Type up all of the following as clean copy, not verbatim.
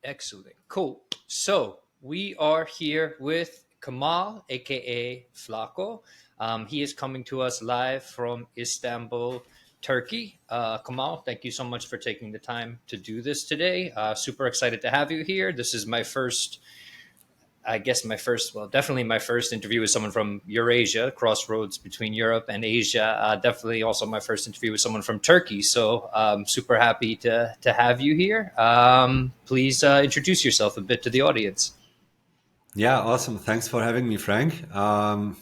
Excellent. Cool. So we are here with Kemal, aka Flako. He is coming to us live from Istanbul, Turkey. Kemal, thank you so much for taking the time to do this today. Super excited to have you here. This is my first, I guess definitely my first interview with someone from Eurasia, crossroads between Europe and Asia. Definitely also my first interview with someone from Turkey. So super happy to have you here. Please introduce yourself a bit to the audience. Yeah, awesome. Thanks for having me, Frank. My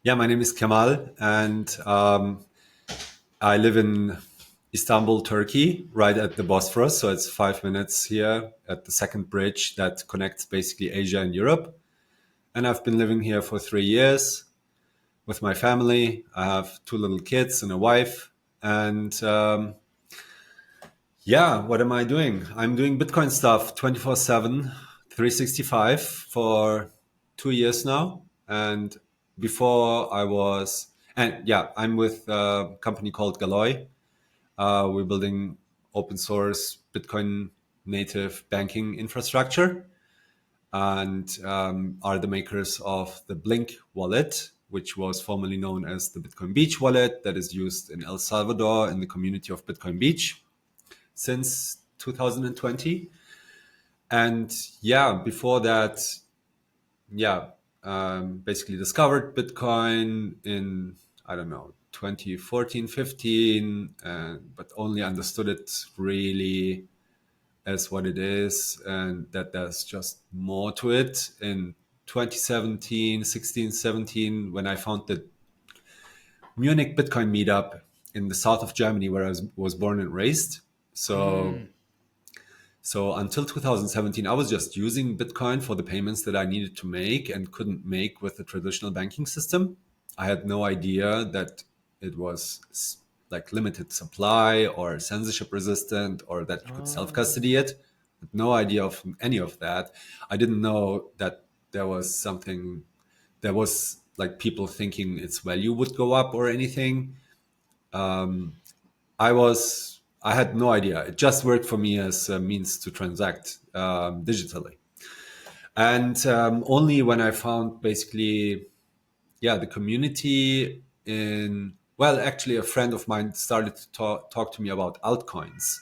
name is Kemal, and I live in Istanbul, Turkey, right at the Bosphorus. So it's 5 minutes here at the second bridge that connects basically Asia and Europe. And I've been living here for 3 years with my family. I have two little kids and a wife. And what am I doing? I'm doing Bitcoin stuff 24/7, 365 for 2 years now. And before I'm with a company called Galoy. We're building open source Bitcoin native banking infrastructure and are the makers of the Blink wallet, which was formerly known as the Bitcoin Beach wallet that is used in El Salvador in the community of Bitcoin Beach since 2020. And before that, basically discovered Bitcoin in, I don't know, 2014, 15, but only understood it really as what it is and that there's just more to it in 2017, 16, 17, when I found the Munich Bitcoin meetup in the south of Germany where I was born and raised. So until 2017, I was just using Bitcoin for the payments that I needed to make and couldn't make with the traditional banking system. I had no idea that it was like limited supply or censorship resistant or that you could self-custody it. No idea of any of that. I didn't know that there was like people thinking its value would go up or anything. I had no idea. It just worked for me as a means to transact digitally. And only when I found basically, the community actually a friend of mine started to talk to me about altcoins.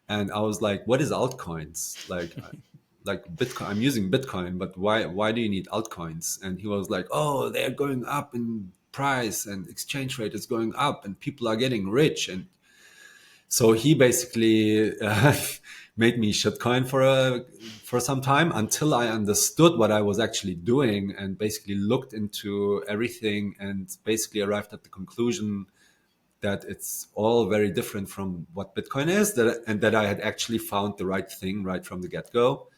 And I was like, what is altcoins? Like Bitcoin, I'm using Bitcoin, but why do you need altcoins? And he was like, oh, they're going up in price and exchange rate is going up and people are getting rich. And so he basically made me shitcoin for some time until I understood what I was actually doing and basically looked into everything and basically arrived at the conclusion that it's all very different from what Bitcoin is, and that I had actually found the right thing right from the get-go.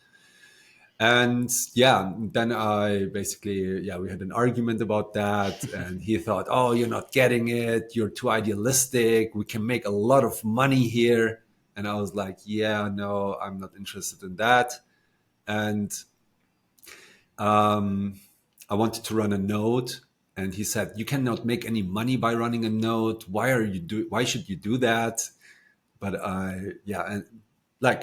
And then I basically, we had an argument about that. And he thought, oh, you're not getting it. You're too idealistic. We can make a lot of money here. And I was like, no, I'm not interested in that. And I wanted to run a node. And he said, you cannot make any money by running a node. Why should you do that? But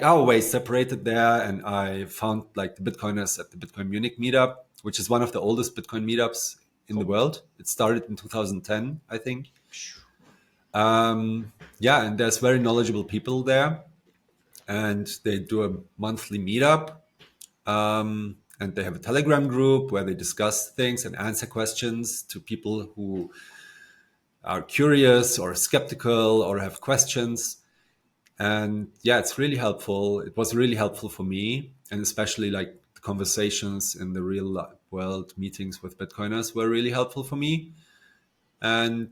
our ways separated there, and I found like the Bitcoiners at the Bitcoin Munich meetup, which is one of the oldest Bitcoin meetups in the world. It started in 2010, I think. And there's very knowledgeable people there, and they do a monthly meetup. And they have a Telegram group where they discuss things and answer questions to people who are curious or skeptical or have questions. And it's really helpful. It was really helpful for me. And especially like the conversations in the real world meetings with Bitcoiners were really helpful for me. And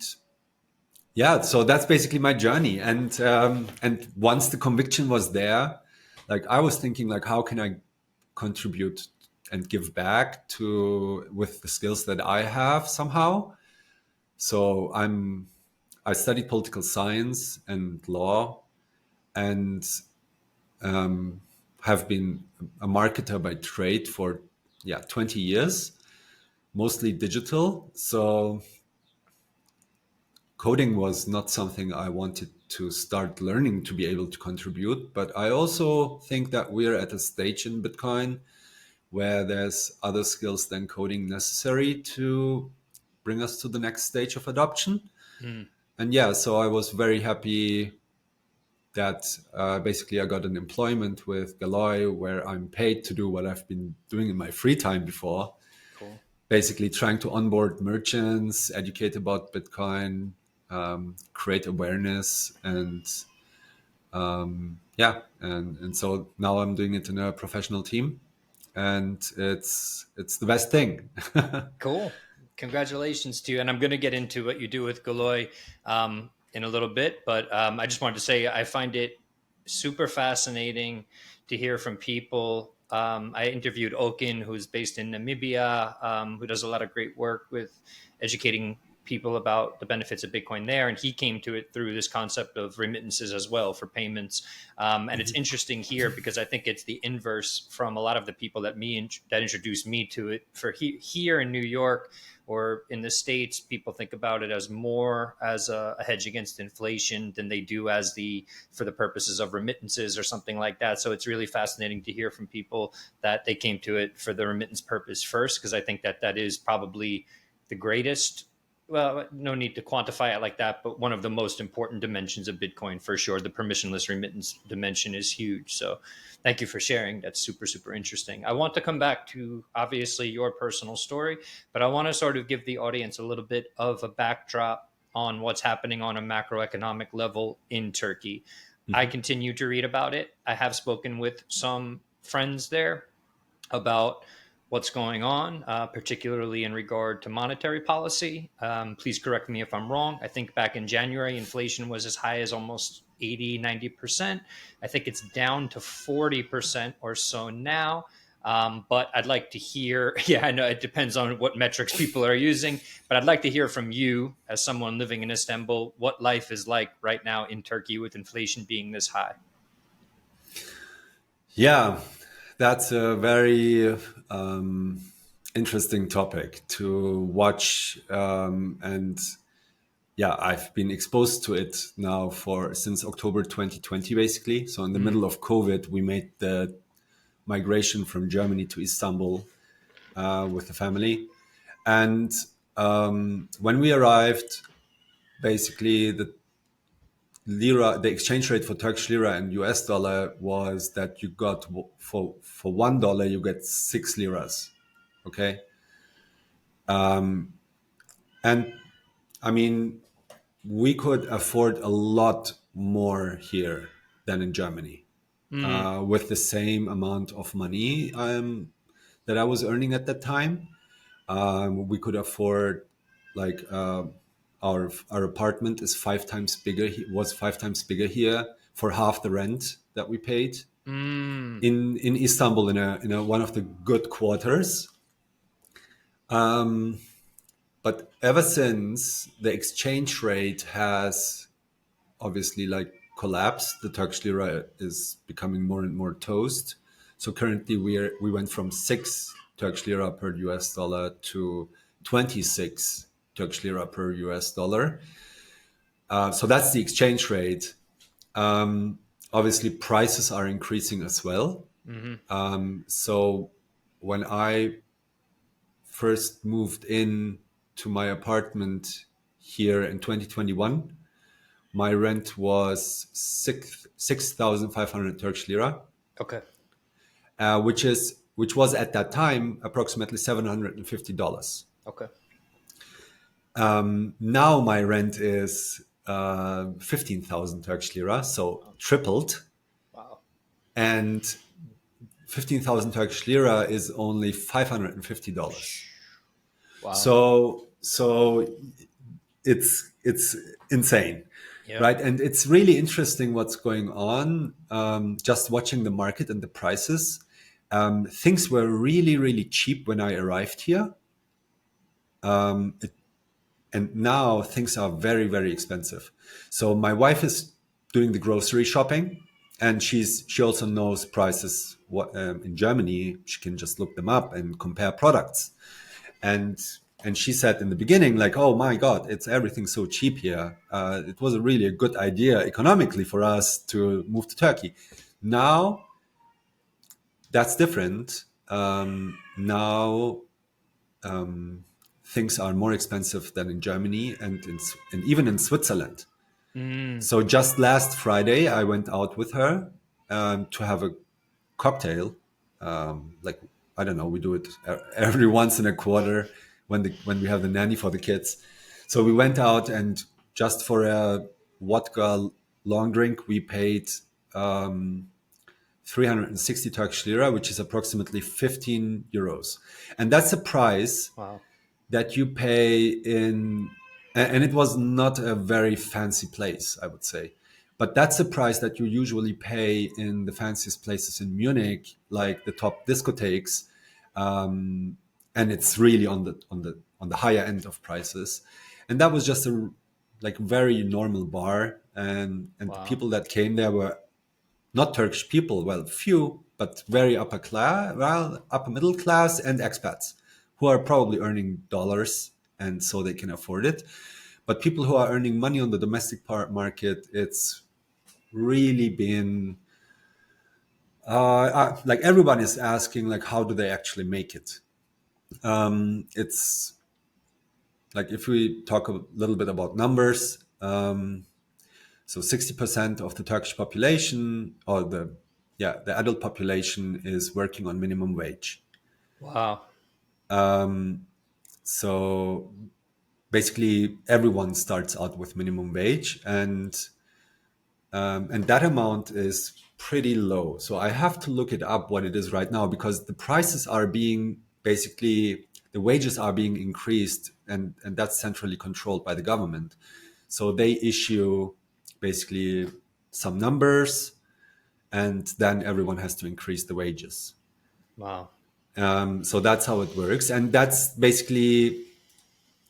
so that's basically my journey. And once the conviction was there, like I was thinking like, how can I contribute and give back with the skills that I have somehow? So I studied political science and law, and have been a marketer by trade for 20 years, mostly digital. So coding was not something I wanted to start learning to be able to contribute. But I also think that we're at a stage in Bitcoin where there's other skills than coding necessary to bring us to the next stage of adoption. Mm. And yeah, so I was very happy that basically I got an employment with Galoy where I'm paid to do what I've been doing in my free time before. Cool. Basically trying to onboard merchants, educate about Bitcoin, create awareness, and and so now I'm doing it in a professional team, and it's the best thing. Cool. Congratulations to you. And I'm going to get into what you do with Galoy in a little bit, but I just wanted to say I find it super fascinating to hear from people. I interviewed Okin, who's based in Namibia, who does a lot of great work with educating people about the benefits of Bitcoin there. And he came to it through this concept of remittances as well for payments. And it's interesting here because I think it's the inverse from a lot of the people that introduced me to it. For here in New York or in the States, people think about it as more as a hedge against inflation than they do as for the purposes of remittances or something like that. So it's really fascinating to hear from people that they came to it for the remittance purpose first, because I think that is probably the greatest. Well, no need to quantify it like that, but one of the most important dimensions of Bitcoin for sure. The permissionless remittance dimension is huge. So thank you for sharing. That's super, super interesting. I want to come back to obviously your personal story, but I want to sort of give the audience a little bit of a backdrop on what's happening on a macroeconomic level in Turkey. I continue to read about it. I have spoken with some friends there about what's going on, particularly in regard to monetary policy. Please correct me if I'm wrong. I think back in January, inflation was as high as almost 80, 90%. I think it's down to 40% or so now. But I'd like to hear, yeah, I know it depends on what metrics people are using, but I'd like to hear from you as someone living in Istanbul, what life is like right now in Turkey with inflation being this high. Yeah, that's a very interesting topic to watch, and yeah, I've been exposed to it now since October 2020, basically. So in the middle of COVID, we made the migration from Germany to Istanbul with the family, and when we arrived, basically the exchange rate for Turkish lira and US dollar was that you got for $1 you get 6 liras, okay, and I mean we could afford a lot more here than in Germany with the same amount of money that I was earning at that time. We could afford like our apartment is 5 times bigger. Was 5 times bigger here for half the rent that we paid in Istanbul in a one of the good quarters. But ever since the exchange rate has obviously like collapsed, the Turkish lira is becoming more and more toast. So currently we went from 6 Turkish lira per US dollar to 26 Turkish lira per US dollar. So that's the exchange rate. Obviously, prices are increasing as well. So when I first moved in to my apartment here in 2021, my rent was 6,500 Turkish lira. Okay. Which was at that time approximately $750. Okay. Now my rent is 15,000 Turkish lira, so tripled. Wow. And 15,000 Turkish lira is only $550. Wow. So it's insane. Yep. Right. And it's really interesting what's going on. Just watching the market and the prices. Things were really, really cheap when I arrived here. And now things are very, very expensive. So my wife is doing the grocery shopping, and she also knows prices in Germany. She can just look them up and compare products. And and she said in the beginning, like, "Oh my God, it's everything so cheap here. It was really a good idea economically for us to move to Turkey." Now that's different. Now things are more expensive than in Germany and even in Switzerland. Mm. So just last Friday, I went out with her to have a cocktail. Like, I don't know, we do it every once in a quarter when we have the nanny for the kids. So we went out, and just for a vodka long drink, we paid 360 Turkish lira, which is approximately 15 euros. And that's a price Wow. that you pay in, and it was not a very fancy place, I would say, but that's the price that you usually pay in the fanciest places in Munich, like the top discotheques, and it's really on the higher end of prices. And that was just a like very normal bar, and the Wow. people that came there were not Turkish people, well, few, but very upper class, well, upper middle class and expats who are probably earning dollars and so they can afford it. But people who are earning money on the domestic market, it's really been like everyone is asking, like, how do they actually make it? It's like if we talk a little bit about numbers, so 60% of the Turkish population, or the adult population, is working on minimum wage. Wow. So basically, everyone starts out with minimum wage, and that amount is pretty low. So I have to look it up what it is right now, because the prices are being basically, the wages are being increased, and that's centrally controlled by the government. So they issue basically some numbers, and then everyone has to increase the wages. Wow. So that's how it works. And that's basically,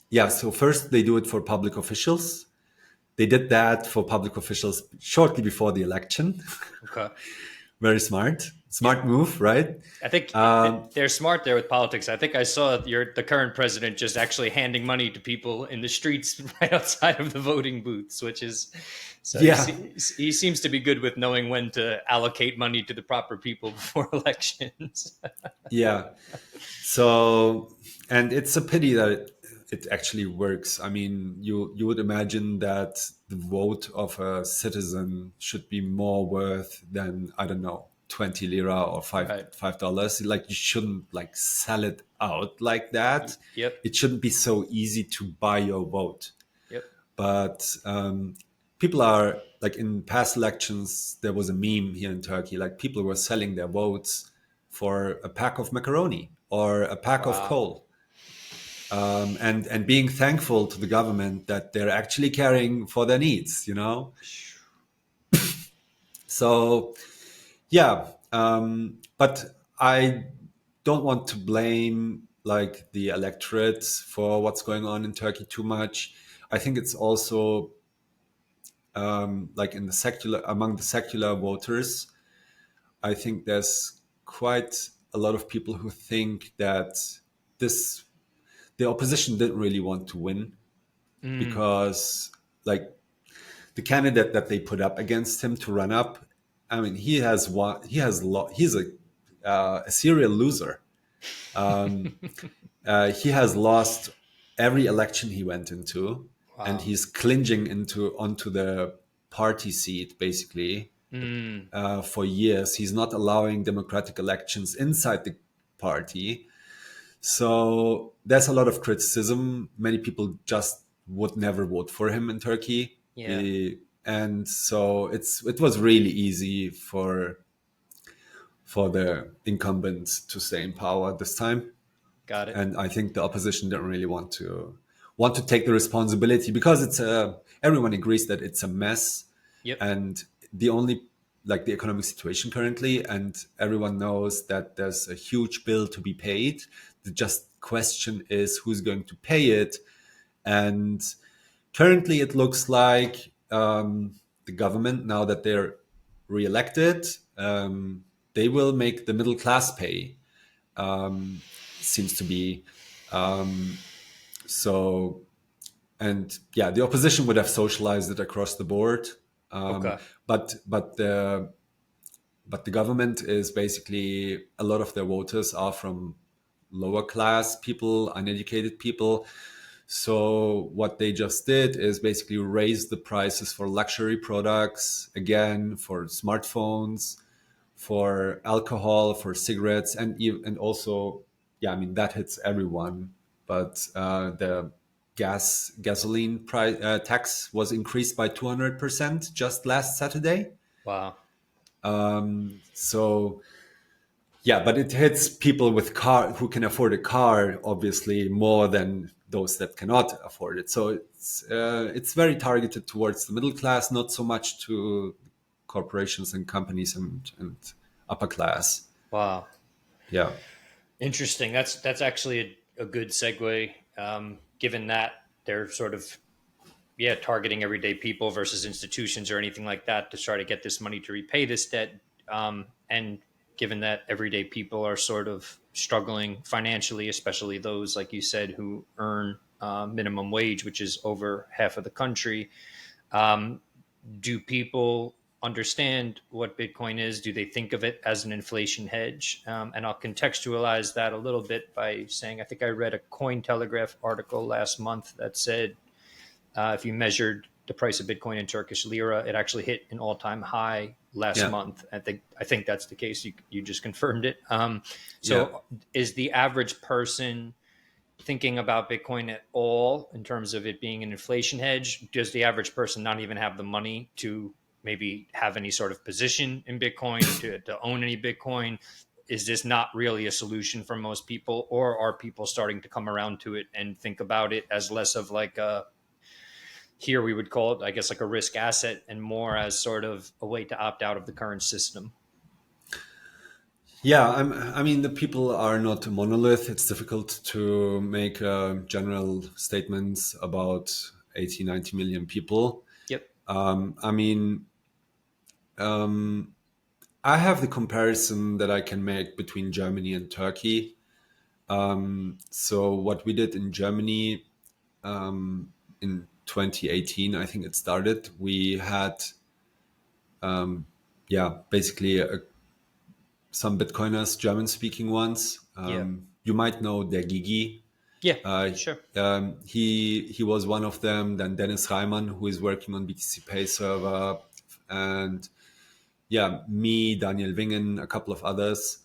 yeah. So first they do it for public officials. They did that for public officials shortly before the election. Okay. Very smart. Yeah. Smart move, right? I think Um, they're smart there with politics. I think I saw the current president just actually handing money to people in the streets right outside of the voting booths, which is so yeah, he seems to be good with knowing when to allocate money to the proper people before elections. yeah. So, and it's a pity that it actually works. I mean, you would imagine that the vote of a citizen should be more worth than, I don't know, 20 lira or Right. $5. Like, you shouldn't like sell it out like that. Yep. It shouldn't be so easy to buy your vote. Yep. But people are like, in past elections, there was a meme here in Turkey, like people were selling their votes for a pack of macaroni or a pack of Wow. coal, and being thankful to the government that they're actually caring for their needs, you know. So yeah, but I don't want to blame like the electorate for what's going on in Turkey too much. I think it's also like in the secular, among the secular voters, I think there's quite a lot of people who think that this the opposition didn't really want to win, Mm. because like the candidate that they put up against him to run up, I mean, he has won, he's a serial loser. He has lost every election he went into, and Wow. he's clinging into onto the party seat basically Mm. for years. He's not allowing democratic elections inside the party. So there's a lot of criticism. Many people just would never vote for him in Turkey. Yeah. And so it was really easy for the incumbents to stay in power this time. Got it. And I think the opposition didn't really want to take the responsibility, because everyone agrees that it's a mess, Yep. and the only like the economic situation currently, and everyone knows that there's a huge bill to be paid. The just question is who's going to pay it, and currently it looks like the government, now that they're re-elected, they will make the middle class pay. Seems to be. So, and yeah, the opposition would have socialized it across the board. Okay. But the government is basically, a lot of their voters are from lower class people, uneducated people. So what they just did is basically raise the prices for luxury products, again, for smartphones, for alcohol, for cigarettes, and also, yeah, I mean that hits everyone. But the gasoline price tax was increased by 200% just last Saturday. Wow. So yeah, but it hits people with car who can afford a car, obviously, more than those that cannot afford it. So it's very targeted towards the middle class, not so much to corporations and companies and upper class. Wow. Yeah, Interesting. That's actually a good segue, given that they're sort of targeting everyday people versus institutions or anything like that to try to get this money to repay this debt. And given that everyday people are sort of struggling financially, especially those, like you said, who earn minimum wage, which is over half of the country, do people understand what Bitcoin is? Do they think of it as an inflation hedge? And I'll contextualize that a little bit by saying I think I read a Cointelegraph article last month that said if you measured the price of Bitcoin in Turkish lira, it actually hit an all-time high last yeah, month. I think that's the case. You just confirmed it. yeah. So, is the average person thinking about Bitcoin at all in terms of it being an inflation hedge? Does the average person not even have the money to maybe have any sort of position in Bitcoin, to own any Bitcoin? Is this not really a solution for most people, or are people starting to come around to it and think about it as less of like a, here we would call it, I guess, like a risk asset, and more as sort of a way to opt out of the current system? Yeah, I mean, the people are not a monolith. It's difficult to make general statements about 80, 90 million people. Yep. I mean, I have the comparison that I can make between Germany and Turkey. So what we did in Germany in 2018, I think it started. We had, yeah, basically some Bitcoiners, German-speaking ones. Yeah. You might know Der Gigi. Yeah. Uh, Sure. he was one of them. Then Dennis Reimann, who is working on BTC Pay server, and yeah, me, Daniel Wingen, a couple of others.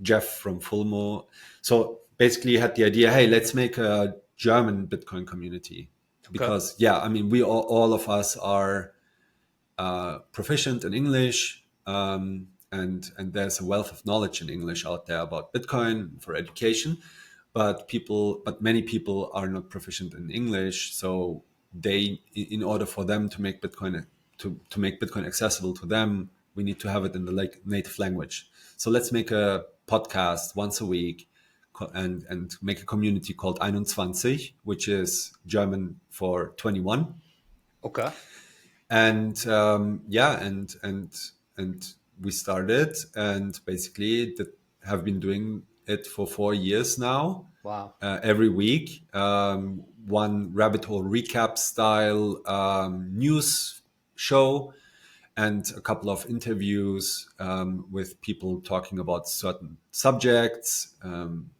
Jeff from Fulmo. So basically, you had the idea, hey, let's make a German Bitcoin community Okay. because, yeah, I mean, we all of us are proficient in English, and there's a wealth of knowledge in English out there about Bitcoin for education. But many people are not proficient in English, so in order for them to make Bitcoin to make Bitcoin accessible to them, we need to have it in the native language. So let's make a podcast once a week and make a community called 21, which is German for 21. Okay. And yeah, and we started, and basically have been doing it for 4 years now. Wow. Every week, one rabbit hole recap style news show, and a couple of interviews with people talking about certain subjects.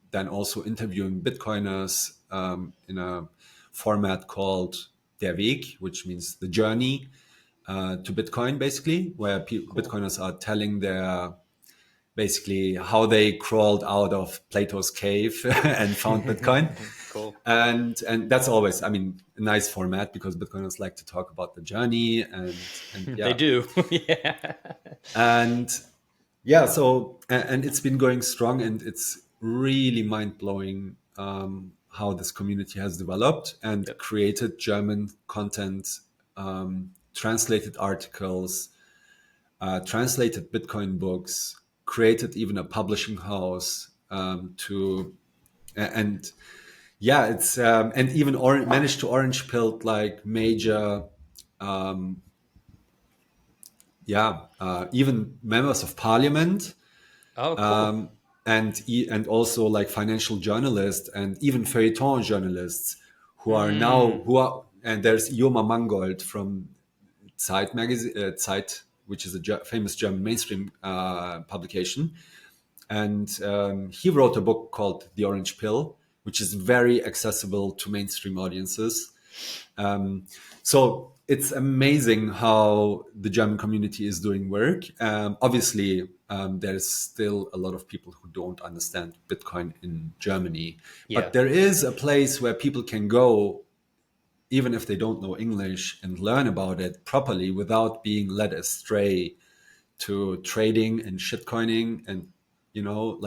Then also interviewing Bitcoiners in a format called Der Weg, which means the journey to Bitcoin, basically, where Cool. Bitcoiners are telling their basically how they crawled out of Plato's cave and found Bitcoin. Cool. And that's always, I mean, a nice format because Bitcoiners like to talk about the journey and They yeah. do. Yeah. And yeah, so and it's been going strong, and it's really mind blowing how this community has developed and Yep. created German content, translated articles, translated Bitcoin books, created even a publishing house and yeah, it's and even managed to orange pilled like major yeah even members of parliament. Oh, cool. and also like financial journalists and even feuilleton journalists who are now Mm. and there's Joma Mangold from Zeit magazine, Zeit, which is a famous German mainstream publication, and he wrote a book called The Orange Pill, which is very accessible to mainstream audiences. So it's amazing how the German community is doing work. Obviously, there's still a lot of people who don't understand Bitcoin in Germany, Yeah. but there is a place where people can go, even if they don't know English, and learn about it properly without being led astray to trading and shitcoining and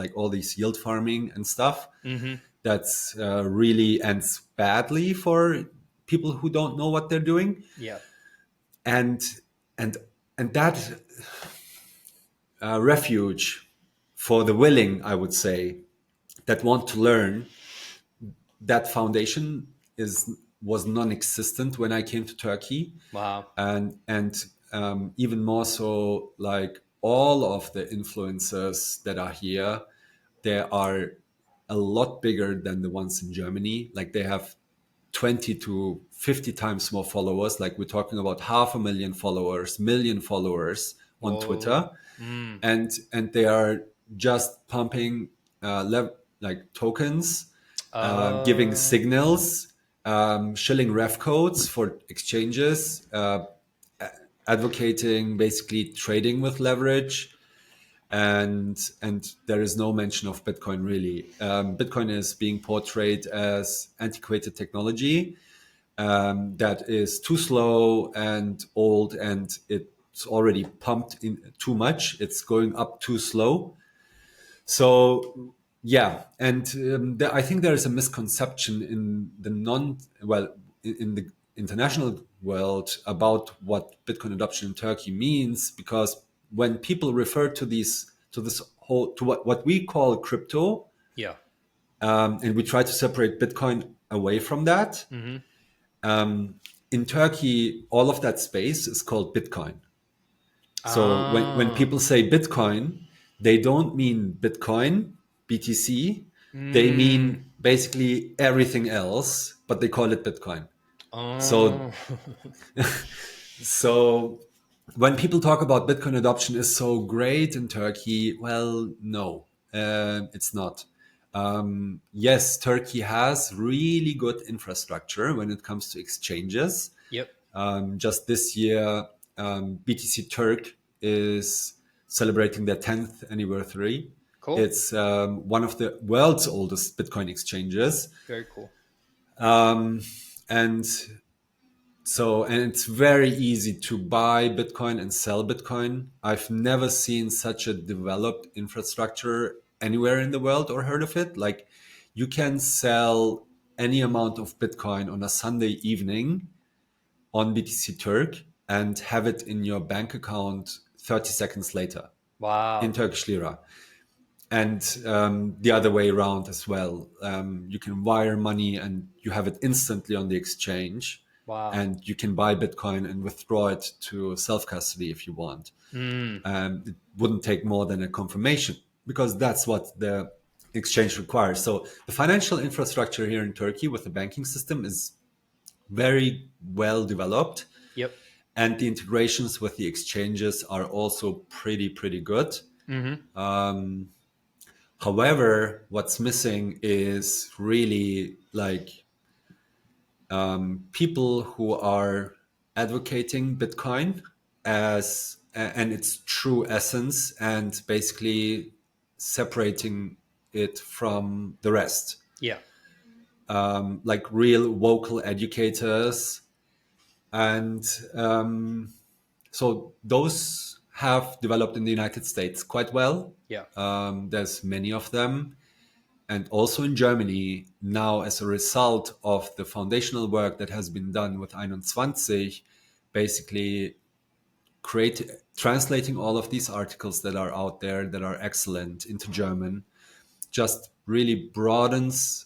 like all these yield farming and stuff. Mm-hmm. That's really ends badly for people who don't know what they're doing. Yeah. And and and that refuge for the willing, I would say, that want to learn, that foundation is was non-existent when I came to Turkey. Wow. And even more so, like all of the influencers that are here, they are a lot bigger than the ones in Germany. Like they have 20 to 50 times more followers. Like we're talking about 500,000 followers, million followers on Whoa. Twitter, Mm. and they are just pumping like tokens, giving Uh, signals, shilling ref codes for exchanges, advocating basically trading with leverage, and there is no mention of Bitcoin really. Bitcoin is being portrayed as antiquated technology that is too slow and old, and it's already pumped in too much. It's going up too slow. So yeah, and I think there is a misconception in the in the international world about what Bitcoin adoption in Turkey means, because when people refer to this whole to what we call crypto, yeah. and we try to separate Bitcoin away from that, Mm-hmm. in Turkey, all of that space is called Bitcoin. So when Ah. people say Bitcoin, they don't mean Bitcoin, BTC. They Mm. mean basically everything else, but they call it Bitcoin. So Oh. so when people talk about Bitcoin adoption is so great in Turkey, well, no, it's not. Yes, Turkey has really good infrastructure when it comes to exchanges. Yep. Just this year, BTC Turk is celebrating their 10th anniversary. Cool. It's one of the world's oldest Bitcoin exchanges. Very cool. And and it's very easy to buy Bitcoin and sell Bitcoin. I've never seen such a developed infrastructure anywhere in the world or heard of it. Like you can sell any amount of Bitcoin on a Sunday evening on BTC Turk and have it in your bank account 30 seconds later in Wow. Turkish lira. And the other way around as well. You can wire money and you have it instantly on the exchange. Wow. And you can buy Bitcoin and withdraw it to self custody if you want. Mm. It wouldn't take more than a confirmation because that's what the exchange requires. So the financial infrastructure here in Turkey with the banking system is very well developed, Yep. and the integrations with the exchanges are also pretty good. Mm-hmm. However, what's missing is really like people who are advocating Bitcoin and its true essence, and basically separating it from the rest. Yeah. Like real vocal educators, and so those have developed in the United States quite well. Yeah. There's many of them, and also in Germany now, as a result of the foundational work that has been done with 21, basically translating all of these articles that are out there that are excellent into German, just really broadens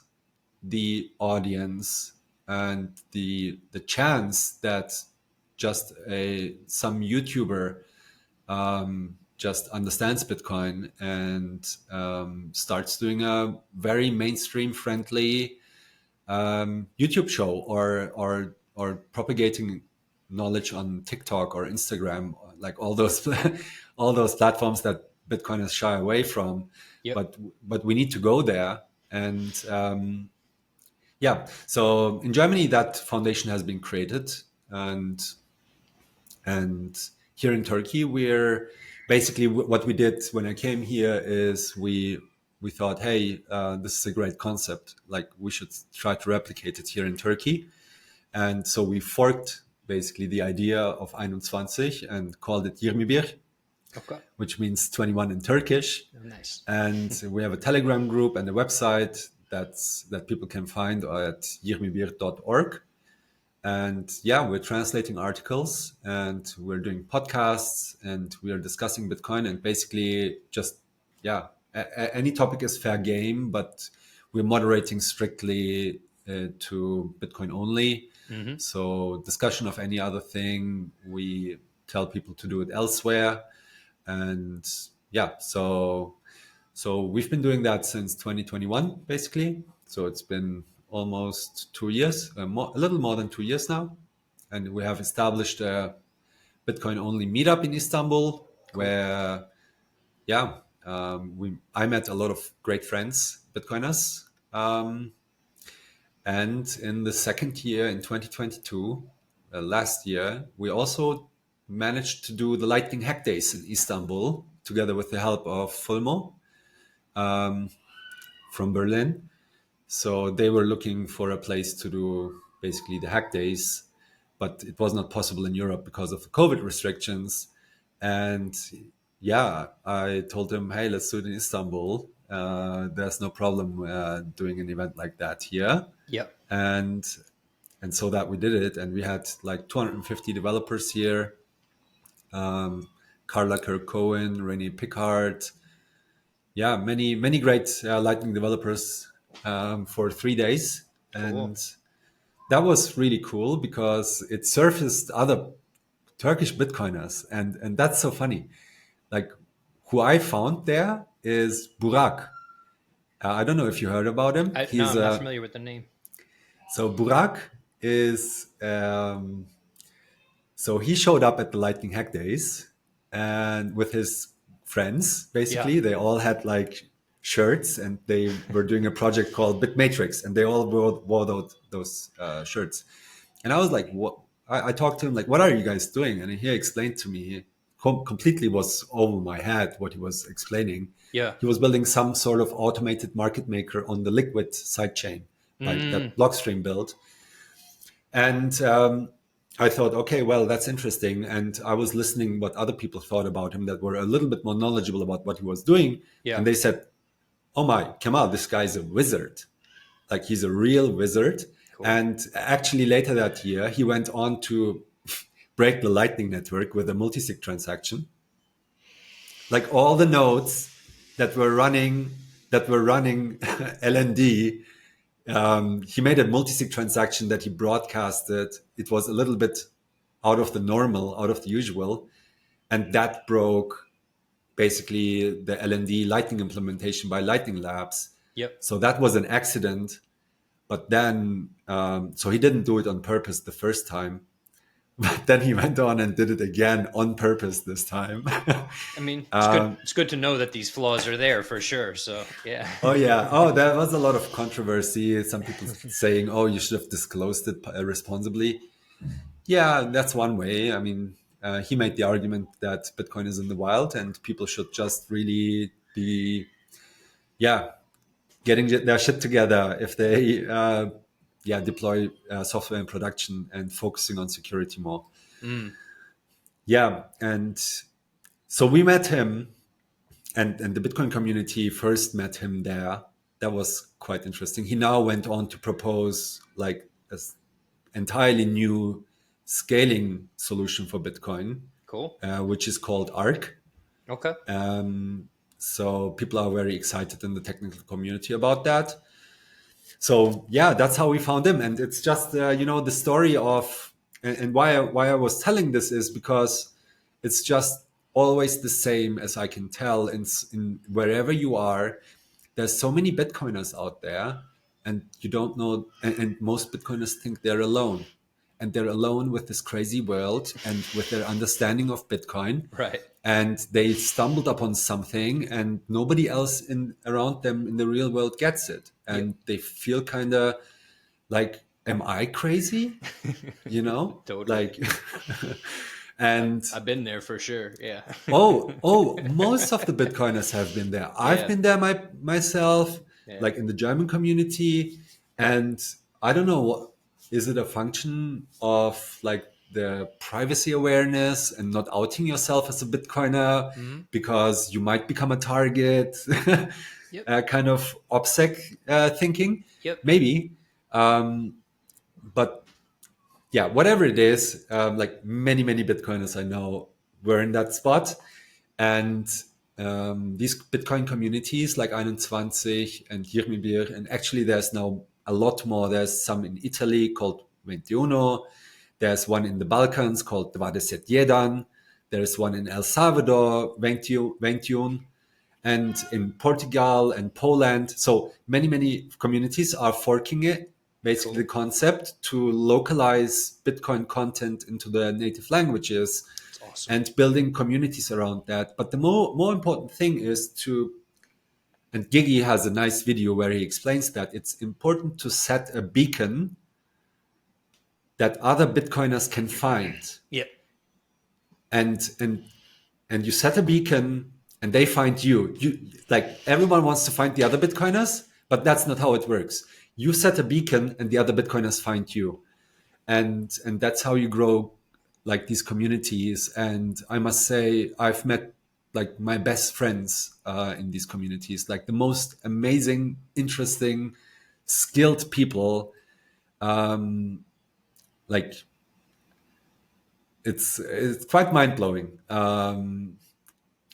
the audience and the chance that just a some YouTuber just understands Bitcoin and starts doing a very mainstream friendly YouTube show or propagating knowledge on TikTok or Instagram, like all those all those platforms that Bitcoiners shy away from. Yep. But we need to go there. And yeah, so in Germany that foundation has been created, and here in Turkey we're basically what we did when I came here is we thought, hey, this is a great concept, like we should try to replicate it here in Turkey. And so we forked basically the idea of 21 and called it Yirmibir, Okay. which means 21 in Turkish. Oh, nice. And we have a Telegram group and a website that people can find at yirmibir.org. And yeah, we're translating articles and we're doing podcasts and we are discussing Bitcoin and basically just, yeah, any topic is fair game, but we're moderating strictly to Bitcoin only. Mm-hmm. So discussion of any other thing, we tell people to do it elsewhere. And yeah, so we've been doing that since 2021, basically. So it's been almost 2 years, a little more than 2 years now. And we have established a Bitcoin only meetup in Istanbul, where, yeah, I met a lot of great friends, Bitcoiners. And in the second year, in 2022, last year, we also managed to do the Lightning Hack Days in Istanbul, together with the help of Fulmo from Berlin. So they were looking for a place to do basically the hack days, but it was not possible in Europe because of the COVID restrictions. And yeah, I told them, hey, let's do it in Istanbul. There's no problem doing an event like that here. Yep. And so that we did it, and we had like 250 developers here. Carla Kirk-Cohen, Renee Pickard, yeah, many great Lightning developers for 3 days, and that was really cool because it surfaced other Turkish Bitcoiners, and that's so funny. Like, who I found there is Burak. I don't know if you heard about him. No, I'm not familiar with the name. So Burak is so he showed up at the Lightning Hack Days, and with his friends, basically, they all had like shirts, and they were doing a project called Bitmatrix, and they all wore those shirts. And I was like, what? I talked to him like, what are you guys doing? And he explained to me, completely was over my head what he was explaining. Yeah. He was building some sort of automated market maker on the Liquid sidechain, like that Blockstream built. And I thought, okay, well, that's interesting. And I was listening what other people thought about him that were a little bit more knowledgeable about what he was doing. Yeah. And they said, oh my, Kemal, this guy's a wizard. Like, he's a real wizard. Cool. And actually later that year, he went on to break the Lightning Network with a multi-sig transaction. Like, all the nodes that were running LND, he made a multi-sig transaction that he broadcasted. It was a little bit out of the normal, out of the usual. And that broke basically the LND Lightning implementation by Lightning Labs. Yep. So that was an accident. But then, so he didn't do it on purpose the first time. But then he went on and did it again on purpose this time. I mean, it's good to know that these flaws are there for sure. So, yeah. Oh, yeah. Oh, there was a lot of controversy. Some people saying, oh, you should have disclosed it responsibly. Yeah, that's one way. I mean, he made the argument that Bitcoin is in the wild and people should just really be, getting their shit together if they deploy software in production and focusing on security more. Yeah, and so we met him, and the Bitcoin community first met him there. That was quite interesting. He now went on to propose like an entirely new scaling solution for Bitcoin. Cool. Which is called ARC. Okay. So people are very excited in the technical community about that. So yeah, that's how we found him. And it's just, the story of, and why I was telling this is because it's just always the same as I can tell in wherever you are. There's so many Bitcoiners out there, and you don't know, and most Bitcoiners think they're alone. And they're alone with this crazy world and with their understanding of Bitcoin. Right. And they stumbled upon something, and nobody else around them in the real world gets it. And Yep. they feel kind of like, am I crazy? You know, Totally. like, and I've been there for sure. Yeah. most of the Bitcoiners have been there. I've Yeah. been there myself, Yeah. like in the German community. And I don't know, is it a function of like the privacy awareness and not outing yourself as a Bitcoiner Hmm. because you might become a target, Yep. kind of OPSEC thinking? Yep. Maybe. But yeah, whatever it is, like many Bitcoiners I know were in that spot. And these Bitcoin communities like 21 and Yirmibir, and actually there's now a lot more. There's some in Italy called 21. There's one in the Balkans called 21. There's one in El Salvador, 21, and in Portugal and Poland. So many communities are forking it, basically Cool. the concept to localize Bitcoin content into the native languages It's awesome. and building communities around that. But the more important thing is to, and Gigi has a nice video where he explains that it's important to set a beacon that other Bitcoiners can find. Yep. And you set a beacon and they find you like everyone wants to find the other Bitcoiners, but that's not how it works. You set a beacon and the other Bitcoiners find you, and that's how you grow like these communities. And I must say I've met like my best friends in these communities, like the most amazing, interesting, skilled people. Like it's quite mind-blowing.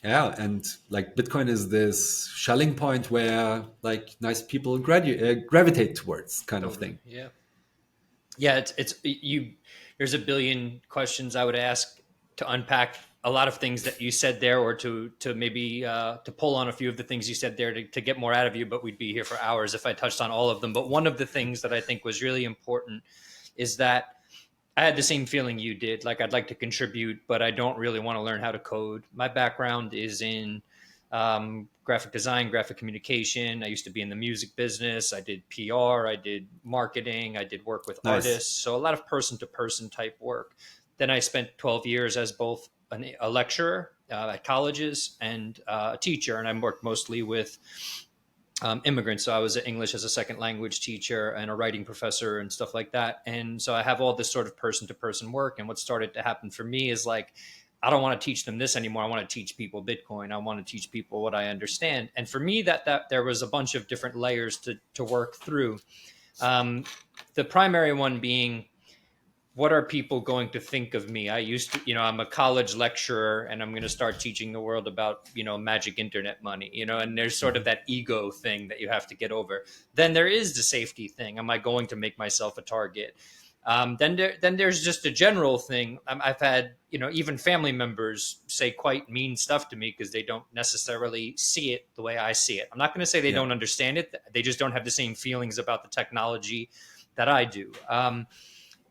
Yeah, and like Bitcoin is this shelling point where like nice people gravitate towards, kind of Totally. thing. Yeah. Yeah. It's you. There's a billion questions I would ask to unpack a lot of things that you said there, or to maybe to pull on a few of the things you said there to get more out of you. But we'd be here for hours if I touched on all of them. But one of the things that I think was really important is that I had the same feeling you did. Like, I'd like to contribute, but I don't really want to learn how to code. My background is in graphic design, graphic communication. I used to be in the music business. I did PR, I did marketing, I did work with Nice. artists. So a lot of person to person type work. Then I spent 12 years as both a lecturer at colleges and a teacher. And I worked mostly with immigrants. So I was an English as a second language teacher and a writing professor and stuff like that. And so I have all this sort of person to person work. And what started to happen for me is like, I don't want to teach them this anymore. I want to teach people Bitcoin. I want to teach people what I understand. And for me, that there was a bunch of different layers to work through. Um, the primary one being, what are people going to think of me? I used to, I'm a college lecturer and I'm going to start teaching the world about, magic internet money, and there's sort of that ego thing that you have to get over. Then there is the safety thing. Am I going to make myself a target? Then there's just a general thing. I've had, even family members say quite mean stuff to me because they don't necessarily see it the way I see it. I'm not going to say they Yeah. don't understand it. They just don't have the same feelings about the technology that I do.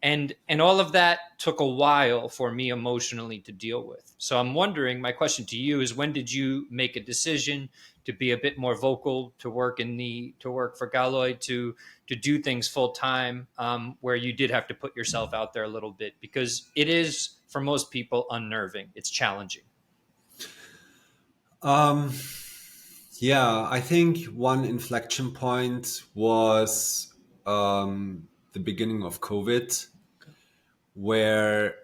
And all of that took a while for me emotionally to deal with. So I'm wondering, my question to you is, when did you make a decision to be a bit more vocal, to work for Galoy, to do things full time, where you did have to put yourself out there a little bit, because it is, for most people, unnerving. It's challenging. Yeah, I think one inflection point was the beginning of COVID, where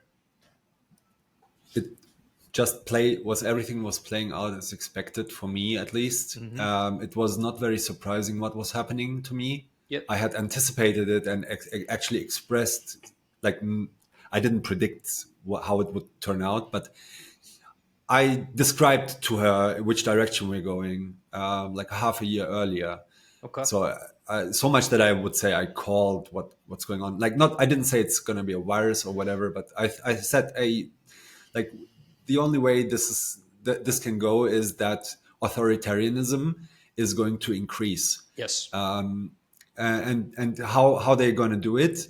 it just everything was playing out as expected for me, at least. Mm-hmm. It was not very surprising what was happening to me. Yep. I had anticipated it and actually expressed, like, I didn't predict how it would turn out, but I described to her which direction we're going, like a half a year earlier. Okay. So so much that I would say I called what's going on. Like, not, I didn't say it's going to be a virus or whatever, but I said, like, the only way this is this can go is that authoritarianism is going to increase. Yes. And how they're going to do it,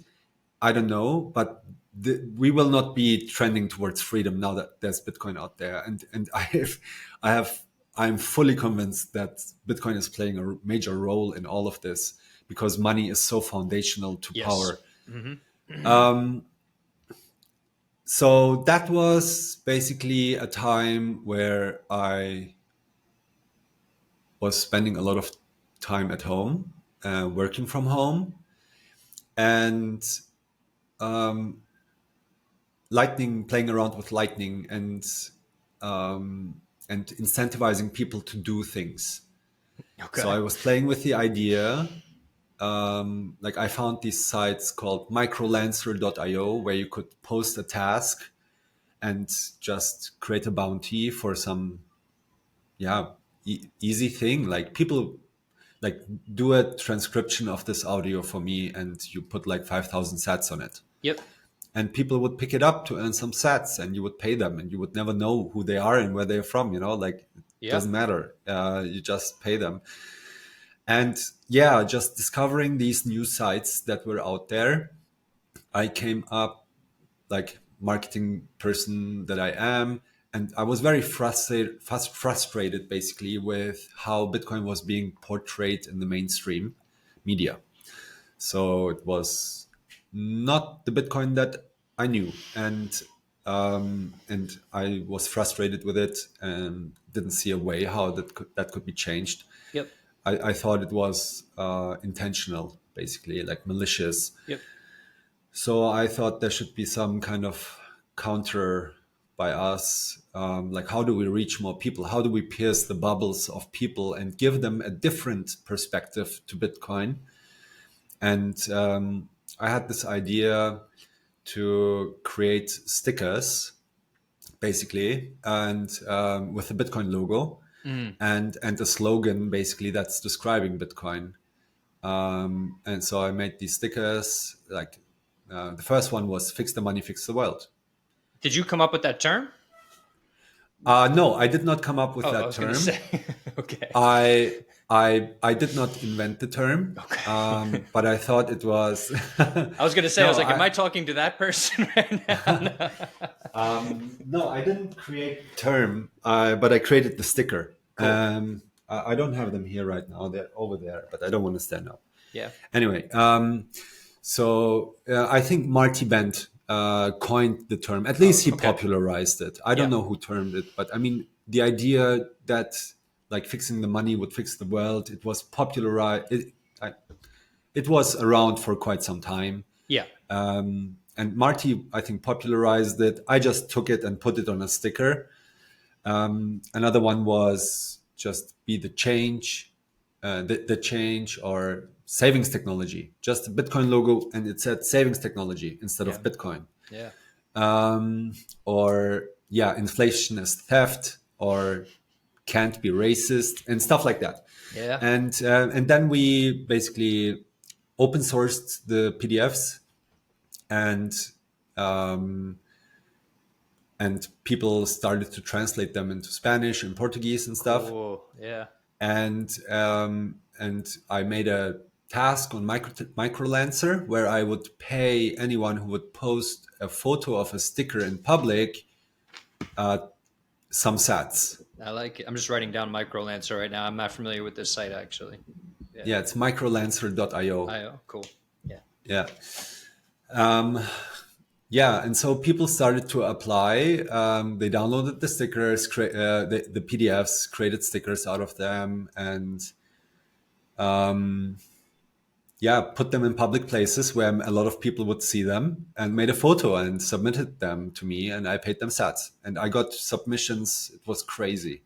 I don't know, but we will not be trending towards freedom now that there's Bitcoin out there. And I'm fully convinced that Bitcoin is playing a major role in all of this because money is so foundational to Yes. power. So that was basically a time where I was spending a lot of time at home, working from home, and playing around with Lightning, and incentivizing people to do things. Okay. So I was playing with the idea. Like I found these sites called microlancer.io where you could post a task and just create a bounty for some easy thing. Like people like do a transcription of this audio for me and you put like 5,000 sats on it. Yep. And people would pick it up to earn some sats and you would pay them and you would never know who they are and where they're from, like it doesn't matter. You just pay them. And just discovering these new sites that were out there, I came up like marketing person that I am. And I was very frustrated basically with how Bitcoin was being portrayed in the mainstream media. So it was not the Bitcoin that I knew. And I was frustrated with it and didn't see a way how that could be changed. Yep. I thought it was intentional, basically, like malicious. Yep. So I thought there should be some kind of counter by us. Like, how do we reach more people? How do we pierce the bubbles of people and give them a different perspective to Bitcoin? And I had this idea to create stickers, basically, and with the Bitcoin logo. And a slogan basically that's describing Bitcoin. And so I made these stickers. Like the first one was "Fix the money, fix the world." Did you come up with that term? No, I did not come up with I that was term. gonna say. Okay. I did not invent the term, Okay. but I thought it was. I was gonna say, No, I was like, am I talking to that person right now? No, I didn't create the term, but I created the sticker. Cool. I don't have them here right now. They're over there, but I don't want to stand up. Yeah. Anyway, so I think Marty Bent coined the term. At least he popularized it. I don't know who termed it, but I mean, the idea that like fixing the money would fix the world, it was popularized. It was around for quite some time. Yeah. And Marty, I think, popularized it. I just took it and put it on a sticker. Another one was just be the change, the change or savings technology. Just a Bitcoin logo, and it said savings technology instead of Bitcoin. Yeah. Or inflation is theft, or can't be racist, and stuff like that. Yeah. And then we basically open sourced the PDFs, and people started to translate them into Spanish and Portuguese and stuff. Oh, yeah. And I made a task on Microlancer where I would pay anyone who would post a photo of a sticker in public some sats. I like it. I'm just writing down Microlancer right now. I'm not familiar with this site actually. Yeah, it's microlancer.io. IO, cool. Yeah. Yeah. And so people started to apply. They downloaded the stickers, the PDFs, created stickers out of them, and put them in public places where a lot of people would see them, and made a photo and submitted them to me, and I paid them sats. And I got submissions. It was crazy.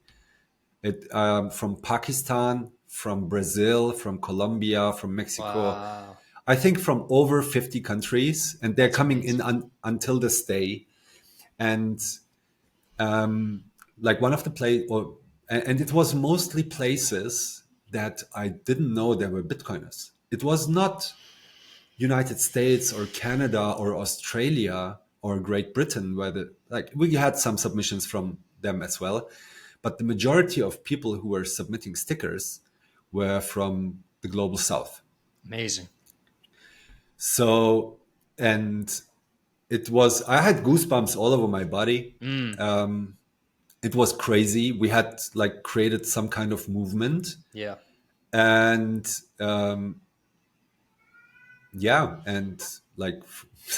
From Pakistan, from Brazil, from Colombia, from Mexico. Wow. I think from over 50 countries, and they're coming in until this day. And like one of the and it was mostly places that I didn't know there were Bitcoiners. It was not United States or Canada or Australia or Great Britain, where we had some submissions from them as well. but the majority of people who were submitting stickers were from the global south. Amazing. So, and I had goosebumps all over my body. It was crazy. We had like created some kind of movement, Yeah. and and like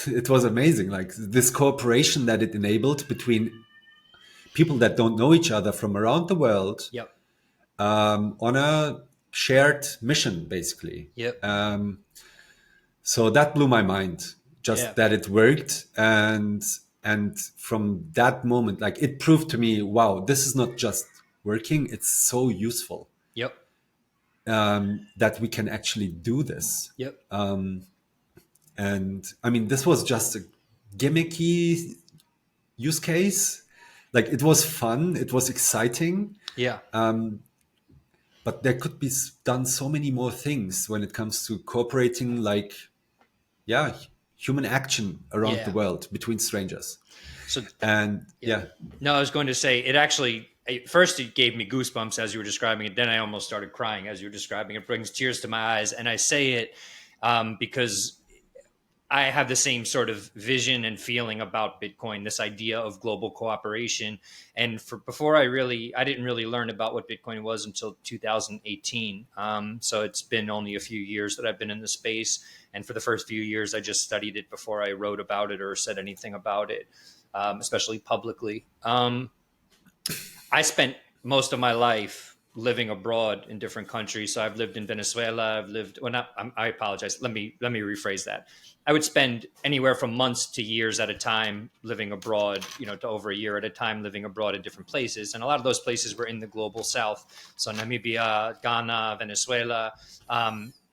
it was amazing. Like this cooperation that it enabled between people that don't know each other from around the world, Yep. on a shared mission, basically. Yep. So that blew my mind, just Yeah. that it worked. And from that moment, like it proved to me, wow, this is not just working, it's so useful, Yep. that we can actually do this. Yep. And I mean, this was just a gimmicky use case. Like it was fun, it was exciting, Yeah. but there could be done so many more things when it comes to cooperating, like, yeah, human action around the Yeah. world between strangers. So And yeah. No, I was going to say it actually. First, it gave me goosebumps as you were describing it. Then I almost started crying as you were describing it. It brings tears to my eyes, and I say it because I have the same sort of vision and feeling about Bitcoin, this idea of global cooperation. And before I didn't really learn about what Bitcoin was until 2018. So it's been only a few years that I've been in the space. And for the first few years, I just studied it before I wrote about it or said anything about it, especially publicly. I spent most of my life living abroad in different countries. So I've lived in Venezuela. I apologize. Let me rephrase that. I would spend anywhere from months to years at a time living abroad, to over a year at a time living abroad in different places. And a lot of those places were in the global south. So Namibia, Ghana, Venezuela,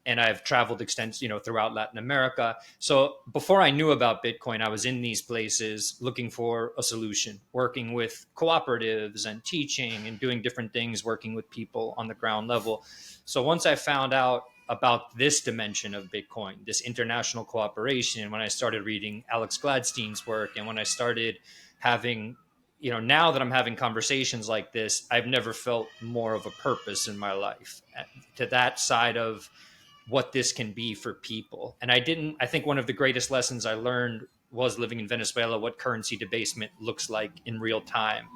and I've traveled extensively, throughout Latin America. So before I knew about Bitcoin, I was in these places looking for a solution, working with cooperatives and teaching and doing different things, working with people on the ground level. So once I found out about this dimension of Bitcoin, this international cooperation, when I started reading Alex Gladstein's work, and when I started having, now that I'm having conversations like this, I've never felt more of a purpose in my life to that side of what this can be for people. And I think one of the greatest lessons I learned was living in Venezuela, what currency debasement looks like in real time.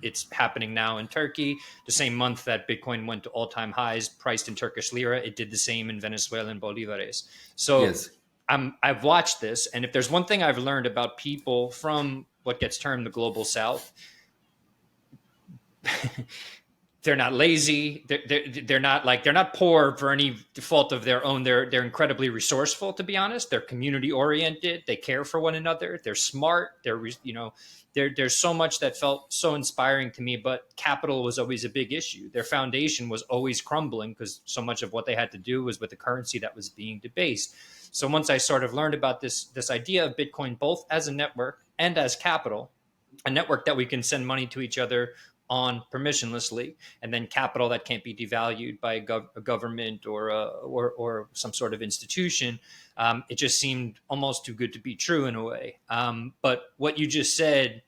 It's happening now in Turkey. The same month that Bitcoin went to all-time highs priced in Turkish lira, it did the same in Venezuelan bolivares. So yes, I've watched this. And if there's one thing I've learned about people from what gets termed the global south, they're not lazy. They're not poor for any fault of their own. They're incredibly resourceful, to be honest. They're community oriented. They care for one another. They're smart. There's so much that felt so inspiring to me, but capital was always a big issue. Their foundation was always crumbling because so much of what they had to do was with the currency that was being debased. So once I sort of learned about this idea of Bitcoin, both as a network and as capital, a network that we can send money to each other on permissionlessly, and then capital that can't be devalued by a government or some sort of institution. It just seemed almost too good to be true in a way. But what you just said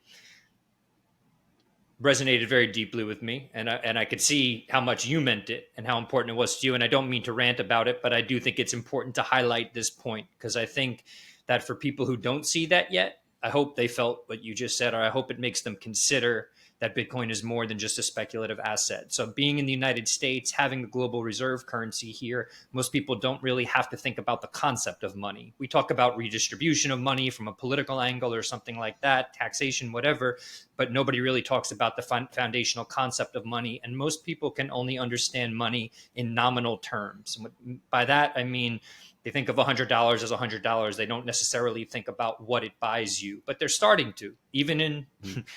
resonated very deeply with me, and I could see how much you meant it and how important it was to you. And I don't mean to rant about it, but I do think it's important to highlight this point, because I think that for people who don't see that yet, I hope they felt what you just said, or I hope it makes them consider that Bitcoin is more than just a speculative asset. So being in the United States, having the global reserve currency here, most people don't really have to think about the concept of money. We talk about redistribution of money from a political angle or something like that, taxation, whatever, but nobody really talks about the foundational concept of money. And most people can only understand money in nominal terms. By that, I mean, they think of $100 as $100. They don't necessarily think about what it buys you, but they're starting to. Even in